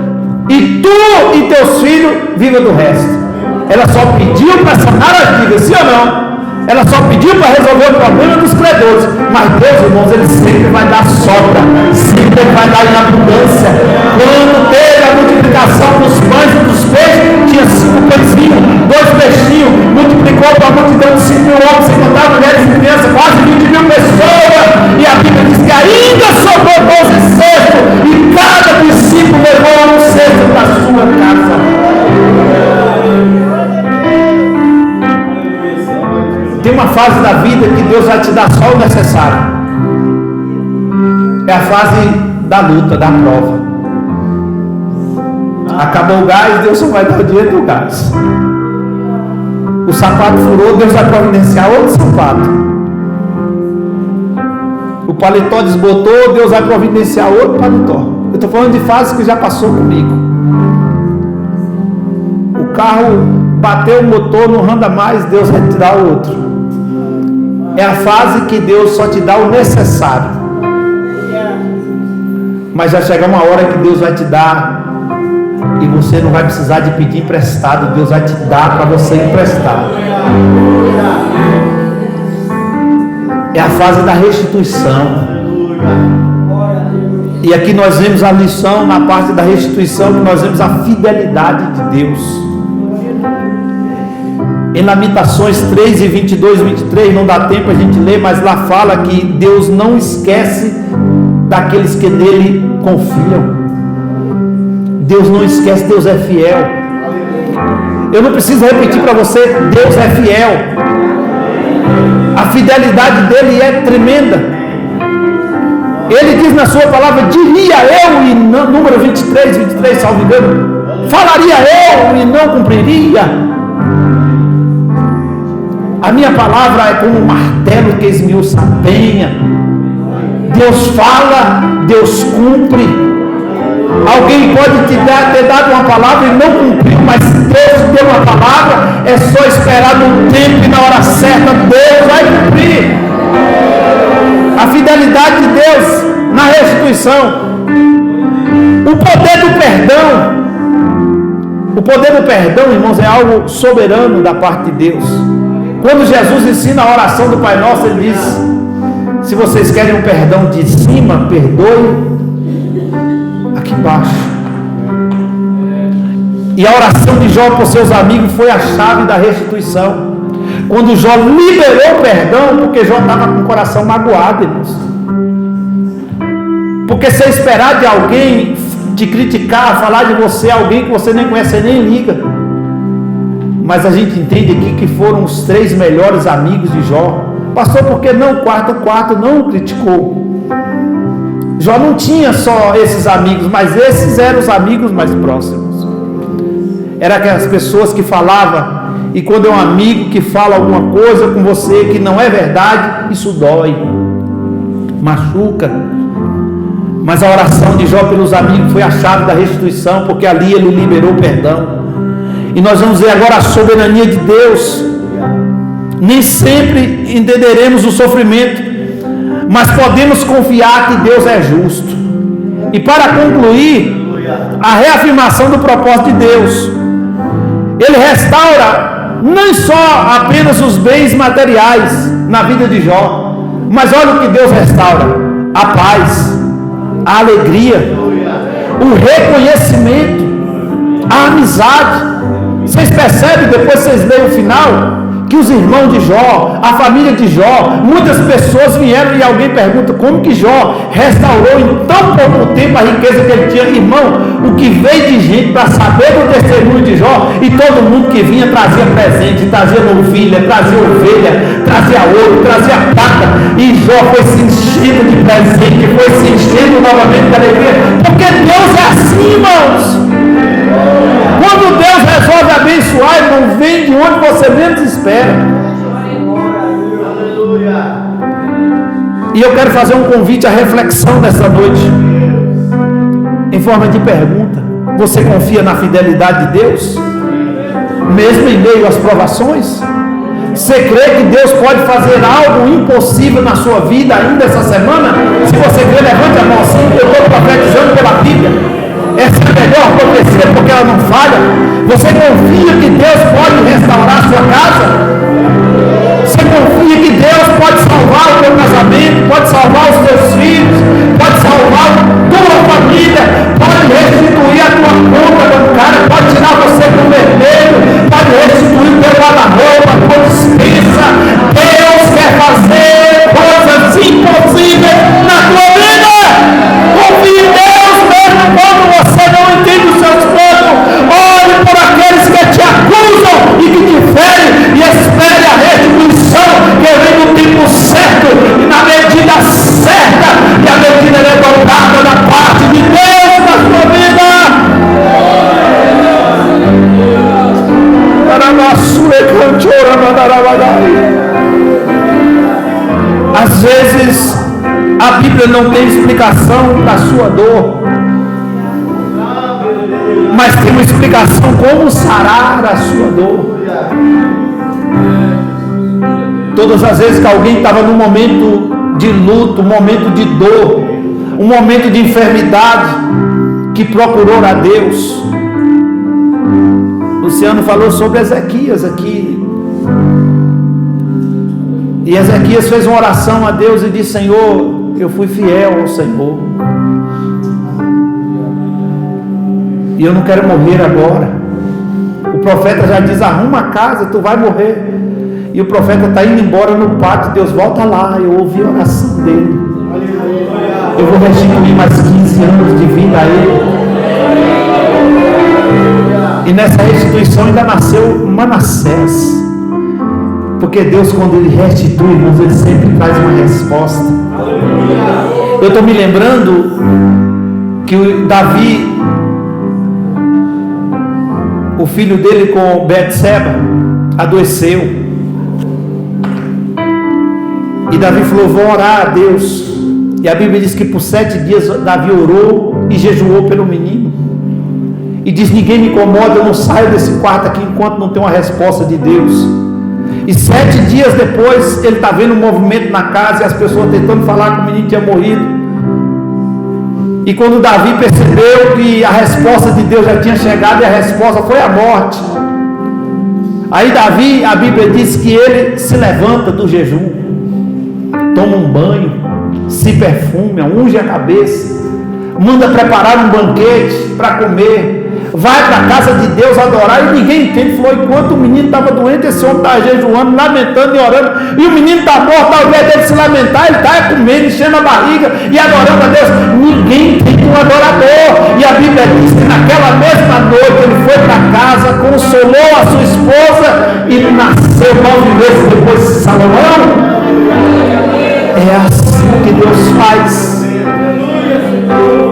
e tu e teus filhos vivam do resto. Ela só pediu para sanar as dívidas, sim ou não? Ela só pediu para resolver o problema dos credores. Mas Deus, irmãos, Ele sempre vai dar sobra, sempre vai dar em abundância. Quando teve a multiplicação dos pães e dos peixes, tinha 5 pãezinhos, 2 peixinhos, multiplicou para a multidão de 5 mil homens, sem contar mulheres e crianças, quase 20 mil pessoas. E a Bíblia diz que ainda sobrou 12 cestos, e cada discípulo levou um cesto para a sua casa. Tem uma fase da vida que Deus vai te dar só o necessário. É a fase da luta, da prova. Acabou o gás, Deus só vai dar o dinheiro do gás. O sapato furou, Deus vai providenciar outro sapato. O paletó desbotou, Deus vai providenciar outro paletó. Eu estou falando de fase que já passou comigo. O carro bateu o motor, não anda mais, Deus vai te dar outro. É a fase que Deus só te dá o necessário. Mas já chega uma hora que Deus vai te dar e você não vai precisar de pedir emprestado. Deus vai te dar para você emprestar. É a fase da restituição. E aqui nós vemos a lição na parte da restituição, que nós vemos a fidelidade de Deus. Em Lamentações 3 e 22 e 23, não dá tempo a gente ler, mas lá fala que Deus não esquece daqueles que nele confiam. Deus não esquece, Deus é fiel. Eu não preciso repetir para você, Deus é fiel. A fidelidade dele é tremenda. Ele diz na sua palavra, diria eu, e número 23, salvo engano, falaria eu e não cumpriria. A minha palavra é como um martelo que esmiuça a penha. Deus fala, Deus cumpre. Alguém pode ter dado uma palavra e não cumpriu, mas Deus deu uma palavra, é só esperar no tempo e na hora certa, Deus vai cumprir. A fidelidade de Deus na restituição. O poder do perdão. O poder do perdão, irmãos, é algo soberano da parte de Deus. Quando Jesus ensina a oração do Pai Nosso, Ele diz, se vocês querem um perdão de cima, perdoe aqui embaixo. E a oração de Jó por seus amigos foi a chave da restituição. Quando Jó liberou o perdão, porque Jó estava com o coração magoado, irmãos. Porque se esperar de alguém te criticar, falar de você, alguém que você nem conhece, você nem liga. Mas a gente entende aqui que foram os 3 melhores amigos de Jó. Pastor, por que não o quarto não o criticou? Jó não tinha só esses amigos, mas esses eram os amigos mais próximos. Eram aquelas pessoas que falavam, e quando é um amigo que fala alguma coisa com você que não é verdade, isso dói, machuca. Mas a oração de Jó pelos amigos foi a chave da restituição, porque ali ele liberou o perdão. E nós vamos ver agora a soberania de Deus. Nem sempre entenderemos o sofrimento, mas podemos confiar que Deus é justo. E para concluir, a reafirmação do propósito de Deus. Ele restaura não só apenas os bens materiais na vida de Jó, mas olha o que Deus restaura: a paz, a alegria, o reconhecimento, a amizade. Vocês percebem, depois vocês leem o final, que os irmãos de Jó, a família de Jó, muitas pessoas vieram e alguém pergunta como que Jó restaurou em tão pouco tempo a riqueza que ele tinha. Irmão, o que veio de gente para saber do testemunho de Jó, e todo mundo que vinha trazia presente, trazia novilha, trazia ovelha, trazia ouro, trazia prata, e Jó foi se enchendo de presente, foi se enchendo novamente de alegria, porque Deus é assim, irmãos. Quando Deus resolve abençoar, ele não vem de onde você menos espera. E eu quero fazer um convite à reflexão nessa noite, em forma de pergunta: você confia na fidelidade de Deus, mesmo em meio às provações? Você crê que Deus pode fazer algo impossível na sua vida ainda essa semana? Se você crê, levante a mão assim. Eu estou profetizando pela Bíblia. Essa é a recebeu a profecia porque ela não falha? Você confia que Deus pode restaurar a sua casa? Você confia que Deus pode salvar o teu casamento, pode salvar os teus filhos, pode salvar a tua família, pode restituir a tua conta bancária, pode tirar você do vermelho, pode restituir o teu guarda-roupa, a tua dispensa. Deus quer fazer coisas impossíveis na tua vida. Confie em Deus mesmo quando você não entende os seus planos. Ore por aqueles que te acusam e que te ferem, e espere a restituição que vem no tempo certo e na medida certa, e a medida é dobrada da parte de Deus na sua vida. Às vezes a Bíblia não tem explicação da sua dor, mas tem uma explicação como sarar a sua dor. Todas as vezes que alguém estava num momento de luto, um momento de dor, um momento de enfermidade, que procurou a Deus. Luciano falou sobre Ezequias aqui. E Ezequias fez uma oração a Deus e disse: Senhor, eu fui fiel ao Senhor, e eu não quero morrer agora. O profeta já diz: arruma a casa, tu vai morrer. E o profeta está indo embora no pátio. Deus: volta lá. Eu ouvi a oração dele, eu vou restituir mais 15 anos de vida a ele. E nessa restituição ainda nasceu Manassés. Porque Deus, quando Ele restitui, irmãos, Ele sempre traz uma resposta. Eu estou me lembrando que o Davi, o filho dele com Betseba, adoeceu. E Davi falou: vou orar a Deus. E a Bíblia diz que por 7 dias Davi orou e jejuou pelo menino. E diz: ninguém me incomoda, eu não saio desse quarto aqui enquanto não tem uma resposta de Deus. E 7 dias depois, ele está vendo um movimento na casa e as pessoas tentando falar que o menino tinha morrido. E quando Davi percebeu que a resposta de Deus já tinha chegado, e a resposta foi a morte, aí Davi, a Bíblia diz que ele se levanta do jejum, toma um banho, se perfuma, unge a cabeça, manda preparar um banquete para comer, vai para a casa de Deus adorar, e ninguém entende. Falou: enquanto o menino estava doente, esse homem estava jejuando, lamentando e orando, e o menino está morto. Ao invés dele se lamentar, ele está comendo, enchendo a barriga e adorando a Deus. Ninguém entende um adorador. E a Bíblia diz que naquela mesma noite ele foi para casa, consolou a sua esposa, e nasceu 9 meses depois de Salomão. É assim que Deus faz.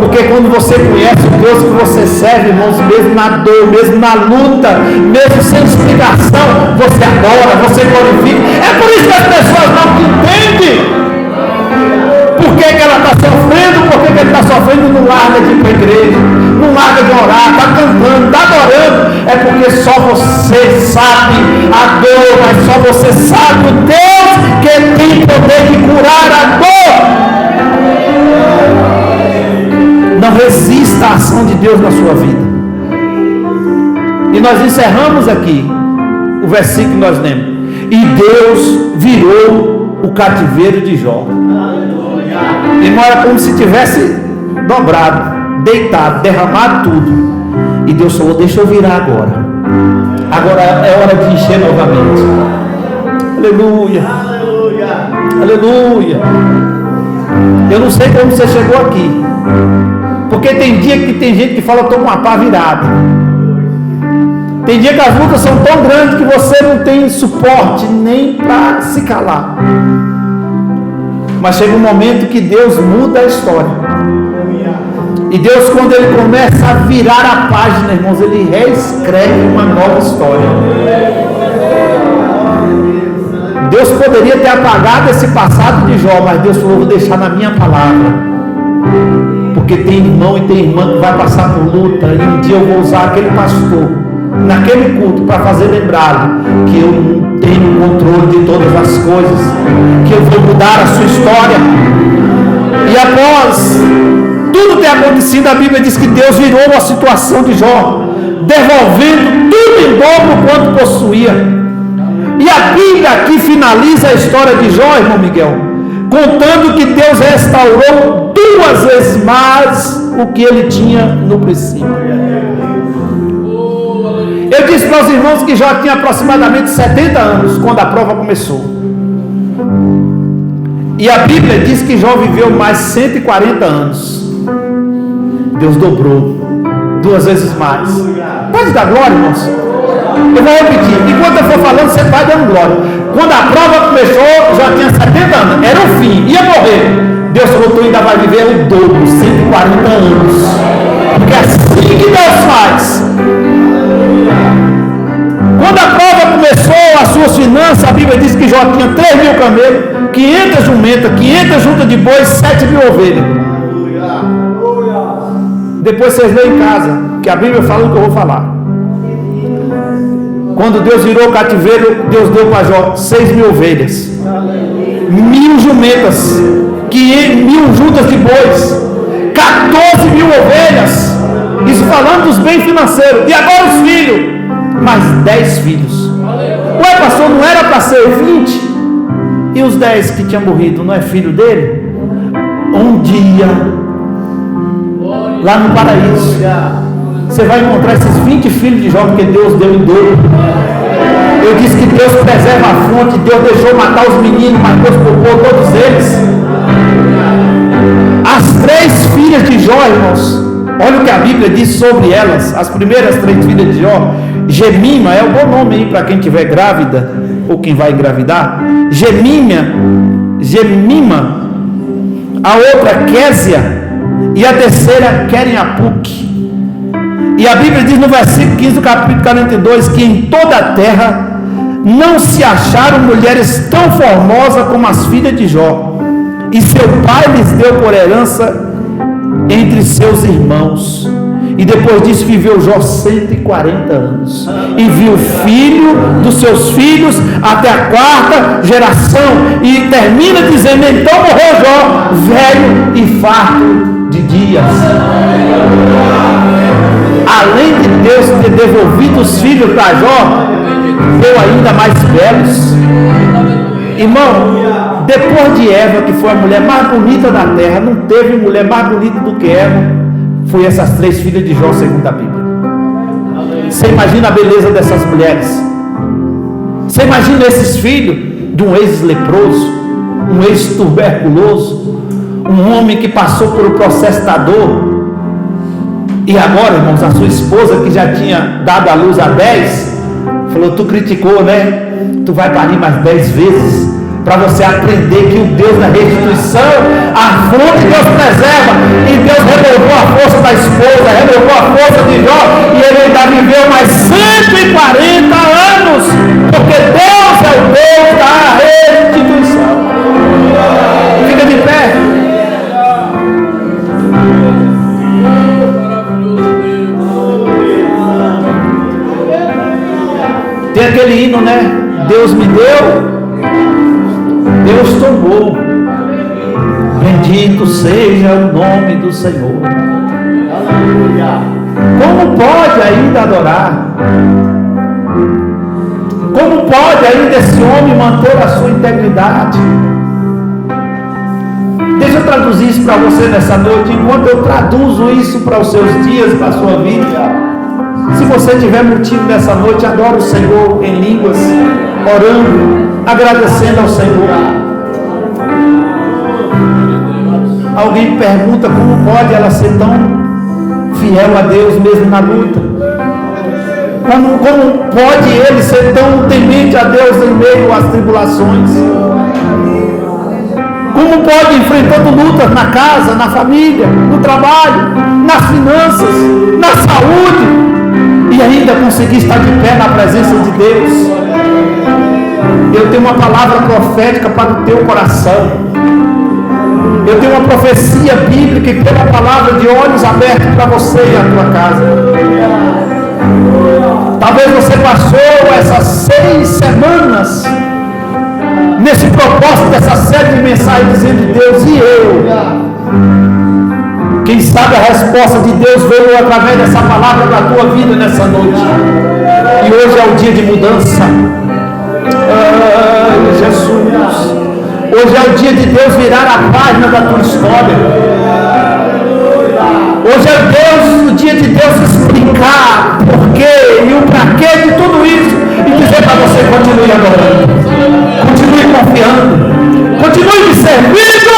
Porque quando você conhece o Deus que você serve, irmãos, mesmo na dor, mesmo na luta, mesmo sem explicação, você adora, você glorifica. É por isso que as pessoas não entendem por que ela está sofrendo, por que ele está sofrendo. Não larga de ir para a igreja, não larga de orar, está cantando, está adorando. É porque só você sabe a dor, mas só você sabe o Deus que tem poder de curar a dor. Não resista à ação de Deus na sua vida. E nós encerramos aqui o versículo que nós lemos: e Deus virou o cativeiro de Jó. Irmão, era como se tivesse dobrado, deitado, derramado tudo. E Deus falou: deixa eu virar agora. Agora é hora de encher novamente. Aleluia. Aleluia. Eu não sei como você chegou aqui, porque tem dia que tem gente que fala: estou com uma pá virada. Tem dia que as lutas são tão grandes que você não tem suporte nem para se calar. Mas chega um momento que Deus muda a história. E Deus, quando Ele começa a virar a página, irmãos, Ele reescreve uma nova história. Deus poderia ter apagado esse passado de Jó, mas Deus falou: vou deixar na minha palavra. Porque tem irmão e tem irmã que vai passar por luta, e um dia eu vou usar aquele pastor naquele culto para fazer lembrá-lo que eu não tenho controle de todas as coisas, que eu vou mudar a sua história. E após tudo ter acontecido, a Bíblia diz que Deus virou a situação de Jó, devolvendo tudo em dobro quanto possuía. E a Bíblia aqui finaliza a história de Jó, irmão Miguel, contando que Deus restaurou 2 vezes mais o que ele tinha no princípio. Eu disse para os irmãos que Jó tinha aproximadamente 70 anos quando a prova começou. E a Bíblia diz que Jó viveu mais 140 anos. Deus dobrou 2 vezes mais. Pode dar glória, irmãos? Eu vou repetir. Enquanto eu for falando, você vai dando glória. Quando a prova começou, Jó tinha 70 anos. Era o fim, ia morrer. Deus falou, tu ainda vai viver o dobro, 140 anos. Porque é assim que Deus faz. Quando a prova começou, as suas finanças, a Bíblia diz que Jó tinha 3.000 camelos, 500 jumentas, 500 juntas de bois, 7.000 ovelhas. Depois vocês leem em casa, que a Bíblia fala o que eu vou falar. Quando Deus virou o cativeiro, Deus deu para Jó 6.000 ovelhas, 1.000 jumentas, 1.000 juntas de bois, 14.000 ovelhas. Isso falando dos bens financeiros. E agora os filhos, mais 10 filhos. Ué, pastor, não era para ser 20? E os 10 que tinham morrido, não é filho dele? Um dia, lá no paraíso, você vai encontrar esses 20 filhos de Jó, porque Deus deu em dobro. Eu disse que Deus preserva a fonte, Deus deixou matar os meninos, mas Deus poupou todos eles. As 3 filhas de Jó, irmãos, olha o que a Bíblia diz sobre elas. As primeiras 3 filhas de Jó, Gemima, é um bom nome aí para quem estiver grávida, ou quem vai engravidar. Gemima, a outra Késia, e a terceira Queren-Apuk. E a Bíblia diz no versículo 15 do capítulo 42, que em toda a terra não se acharam mulheres tão formosas como as filhas de Jó, e seu pai lhes deu por herança entre seus irmãos. E depois disso viveu Jó 140 anos. E viu filho dos seus filhos até a 4ª geração. E termina dizendo, então morreu Jó, velho e farto de dias. Além de Deus ter devolvido os filhos para Jó, deu ainda mais belos. Irmão, depois de Eva, que foi a mulher mais bonita da terra, não teve mulher mais bonita do que Eva. Foi essas 3 filhas de Jó, segundo a Bíblia. Você imagina a beleza dessas mulheres? Você imagina esses filhos de um ex-leproso, um ex-tuberculoso, um homem que passou pelo processo da dor, e agora, irmãos, a sua esposa, que já tinha dado a luz a 10, falou, tu criticou, né? Tu vai parir mais 10 vezes, para você aprender que o Deus da restituição, a fonte Deus preserva, e Deus renovou a força da esposa, renovou a força de Jó, e ele ainda viveu mais 140 anos, porque Deus é o Deus da restituição. Fica de pé. Tem aquele hino, né? Deus me deu, Deus tomou. Bendito seja o nome do Senhor. Como pode ainda adorar? Como pode ainda esse homem manter a sua integridade? Deixa eu traduzir isso para você nessa noite. Enquanto eu traduzo isso para os seus dias, para a sua vida, se você tiver motivo nessa noite, adora o Senhor em línguas, orando, agradecendo ao Senhor. Alguém pergunta como pode ela ser tão fiel a Deus mesmo na luta? Como pode ele ser tão temente a Deus em meio às tribulações? Como pode, enfrentando lutas na casa, na família, no trabalho, nas finanças, na saúde, e ainda conseguir estar de pé na presença de Deus? Eu tenho uma palavra profética para o teu coração. Eu tenho uma profecia bíblica e pela palavra de olhos abertos para você e a tua casa. Talvez você passou essas 6 semanas nesse propósito dessa série de mensagens dizendo, Deus, e eu? Quem sabe a resposta de Deus veio através dessa palavra para a tua vida nessa noite. E hoje é o dia de mudança. Ai, Jesus. Hoje é o dia de Deus virar a página da tua história. Hoje é o dia de Deus explicar o porquê e o para quê de tudo isso e dizer para você: continue adorando, continue confiando, continue me servindo,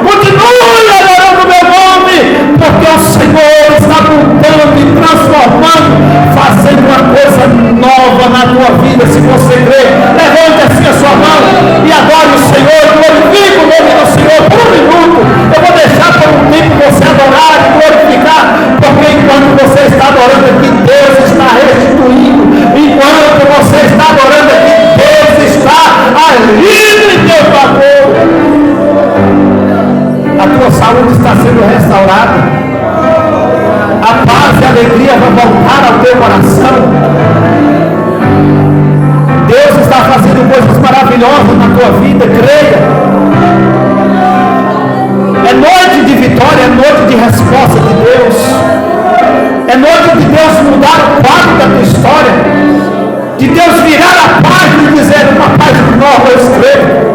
continue adorando o meu nome, porque o Senhor está mudando e transformando, fazendo uma coisa nova na tua vida. Se você crê, levante assim a sua mão e adore o Senhor, glorifique o nome do Senhor por um minuto. Eu vou deixar por um tempo você adorar e glorificar, porque enquanto você está adorando aqui, Deus está restituindo. Enquanto você está adorando aqui, Deus está agindo em teu favor. A tua saúde está sendo restaurada. A paz e a alegria vão voltar ao teu coração. Deus está fazendo coisas maravilhosas na tua vida, creia. É noite de vitória, é noite de resposta de Deus. É noite de Deus mudar o quadro da tua história. De Deus virar a página e dizer: uma página nova eu escrevo.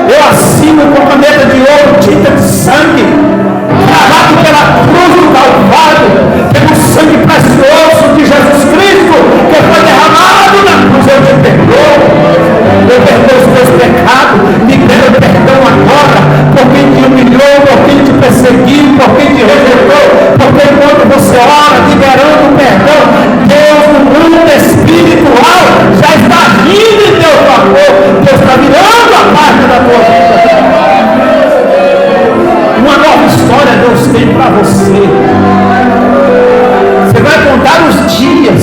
Eu assino com caneta de ouro, tinta de sangue, gravado pela cruz do Calvário, pelo sangue precioso de Jesus Cristo, que foi derramado na cruz. Eu te perdoo. Eu perdoo os teus pecados. Libera o perdão agora, por quem te humilhou, por quem te perseguiu, por quem te rejeitou, porque enquanto você ora liberando o perdão, Deus no mundo espiritual já está agindo em teu favor. Deus está virando a página da tua vida. Uma nova história Deus tem para você. Você vai contar os dias,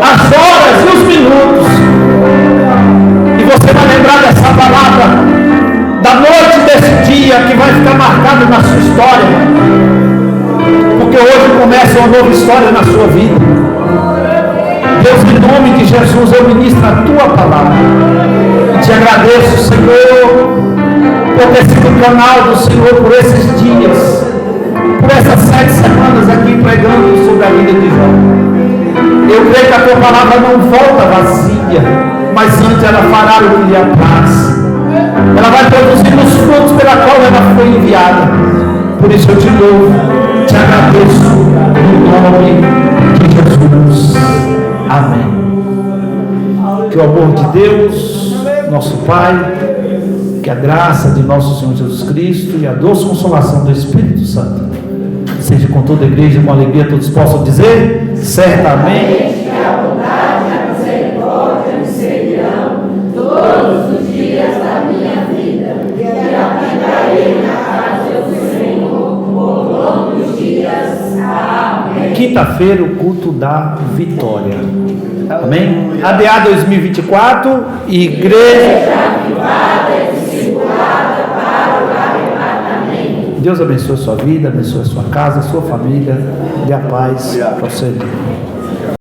as horas e os minutos, e você vai lembrar dessa palavra da noite desse dia que vai ficar marcado na sua história, porque hoje começa uma nova história na sua vida. Deus, em nome de Jesus, eu ministro a tua palavra e te agradeço, Senhor, por ter sido o canal do Senhor por esses dias, por essas 7 semanas aqui pregando sobre a vida de Jó. Eu creio que a tua palavra não volta vazia, mas antes ela fará o que lhe apraz. Ela vai produzir os frutos pela qual ela foi enviada. Por isso eu te louvo, te agradeço, no nome de Jesus. Amém. Que o amor de Deus, nosso Pai, que a graça de nosso Senhor Jesus Cristo e a doce consolação do Espírito Santo seja com toda a igreja, com alegria todos possam dizer: certamente que a bondade e a misericórdia me seguirão todos os dias da minha vida, e habitarei na casa do Senhor por longos dias. Amém. Quinta-feira, o culto da vitória. Amém? ADA 2024, igreja avivada e discipulada para o arrebatamento. Deus abençoe a sua vida, abençoe a sua casa, a sua família. Dê a paz para o Senhor.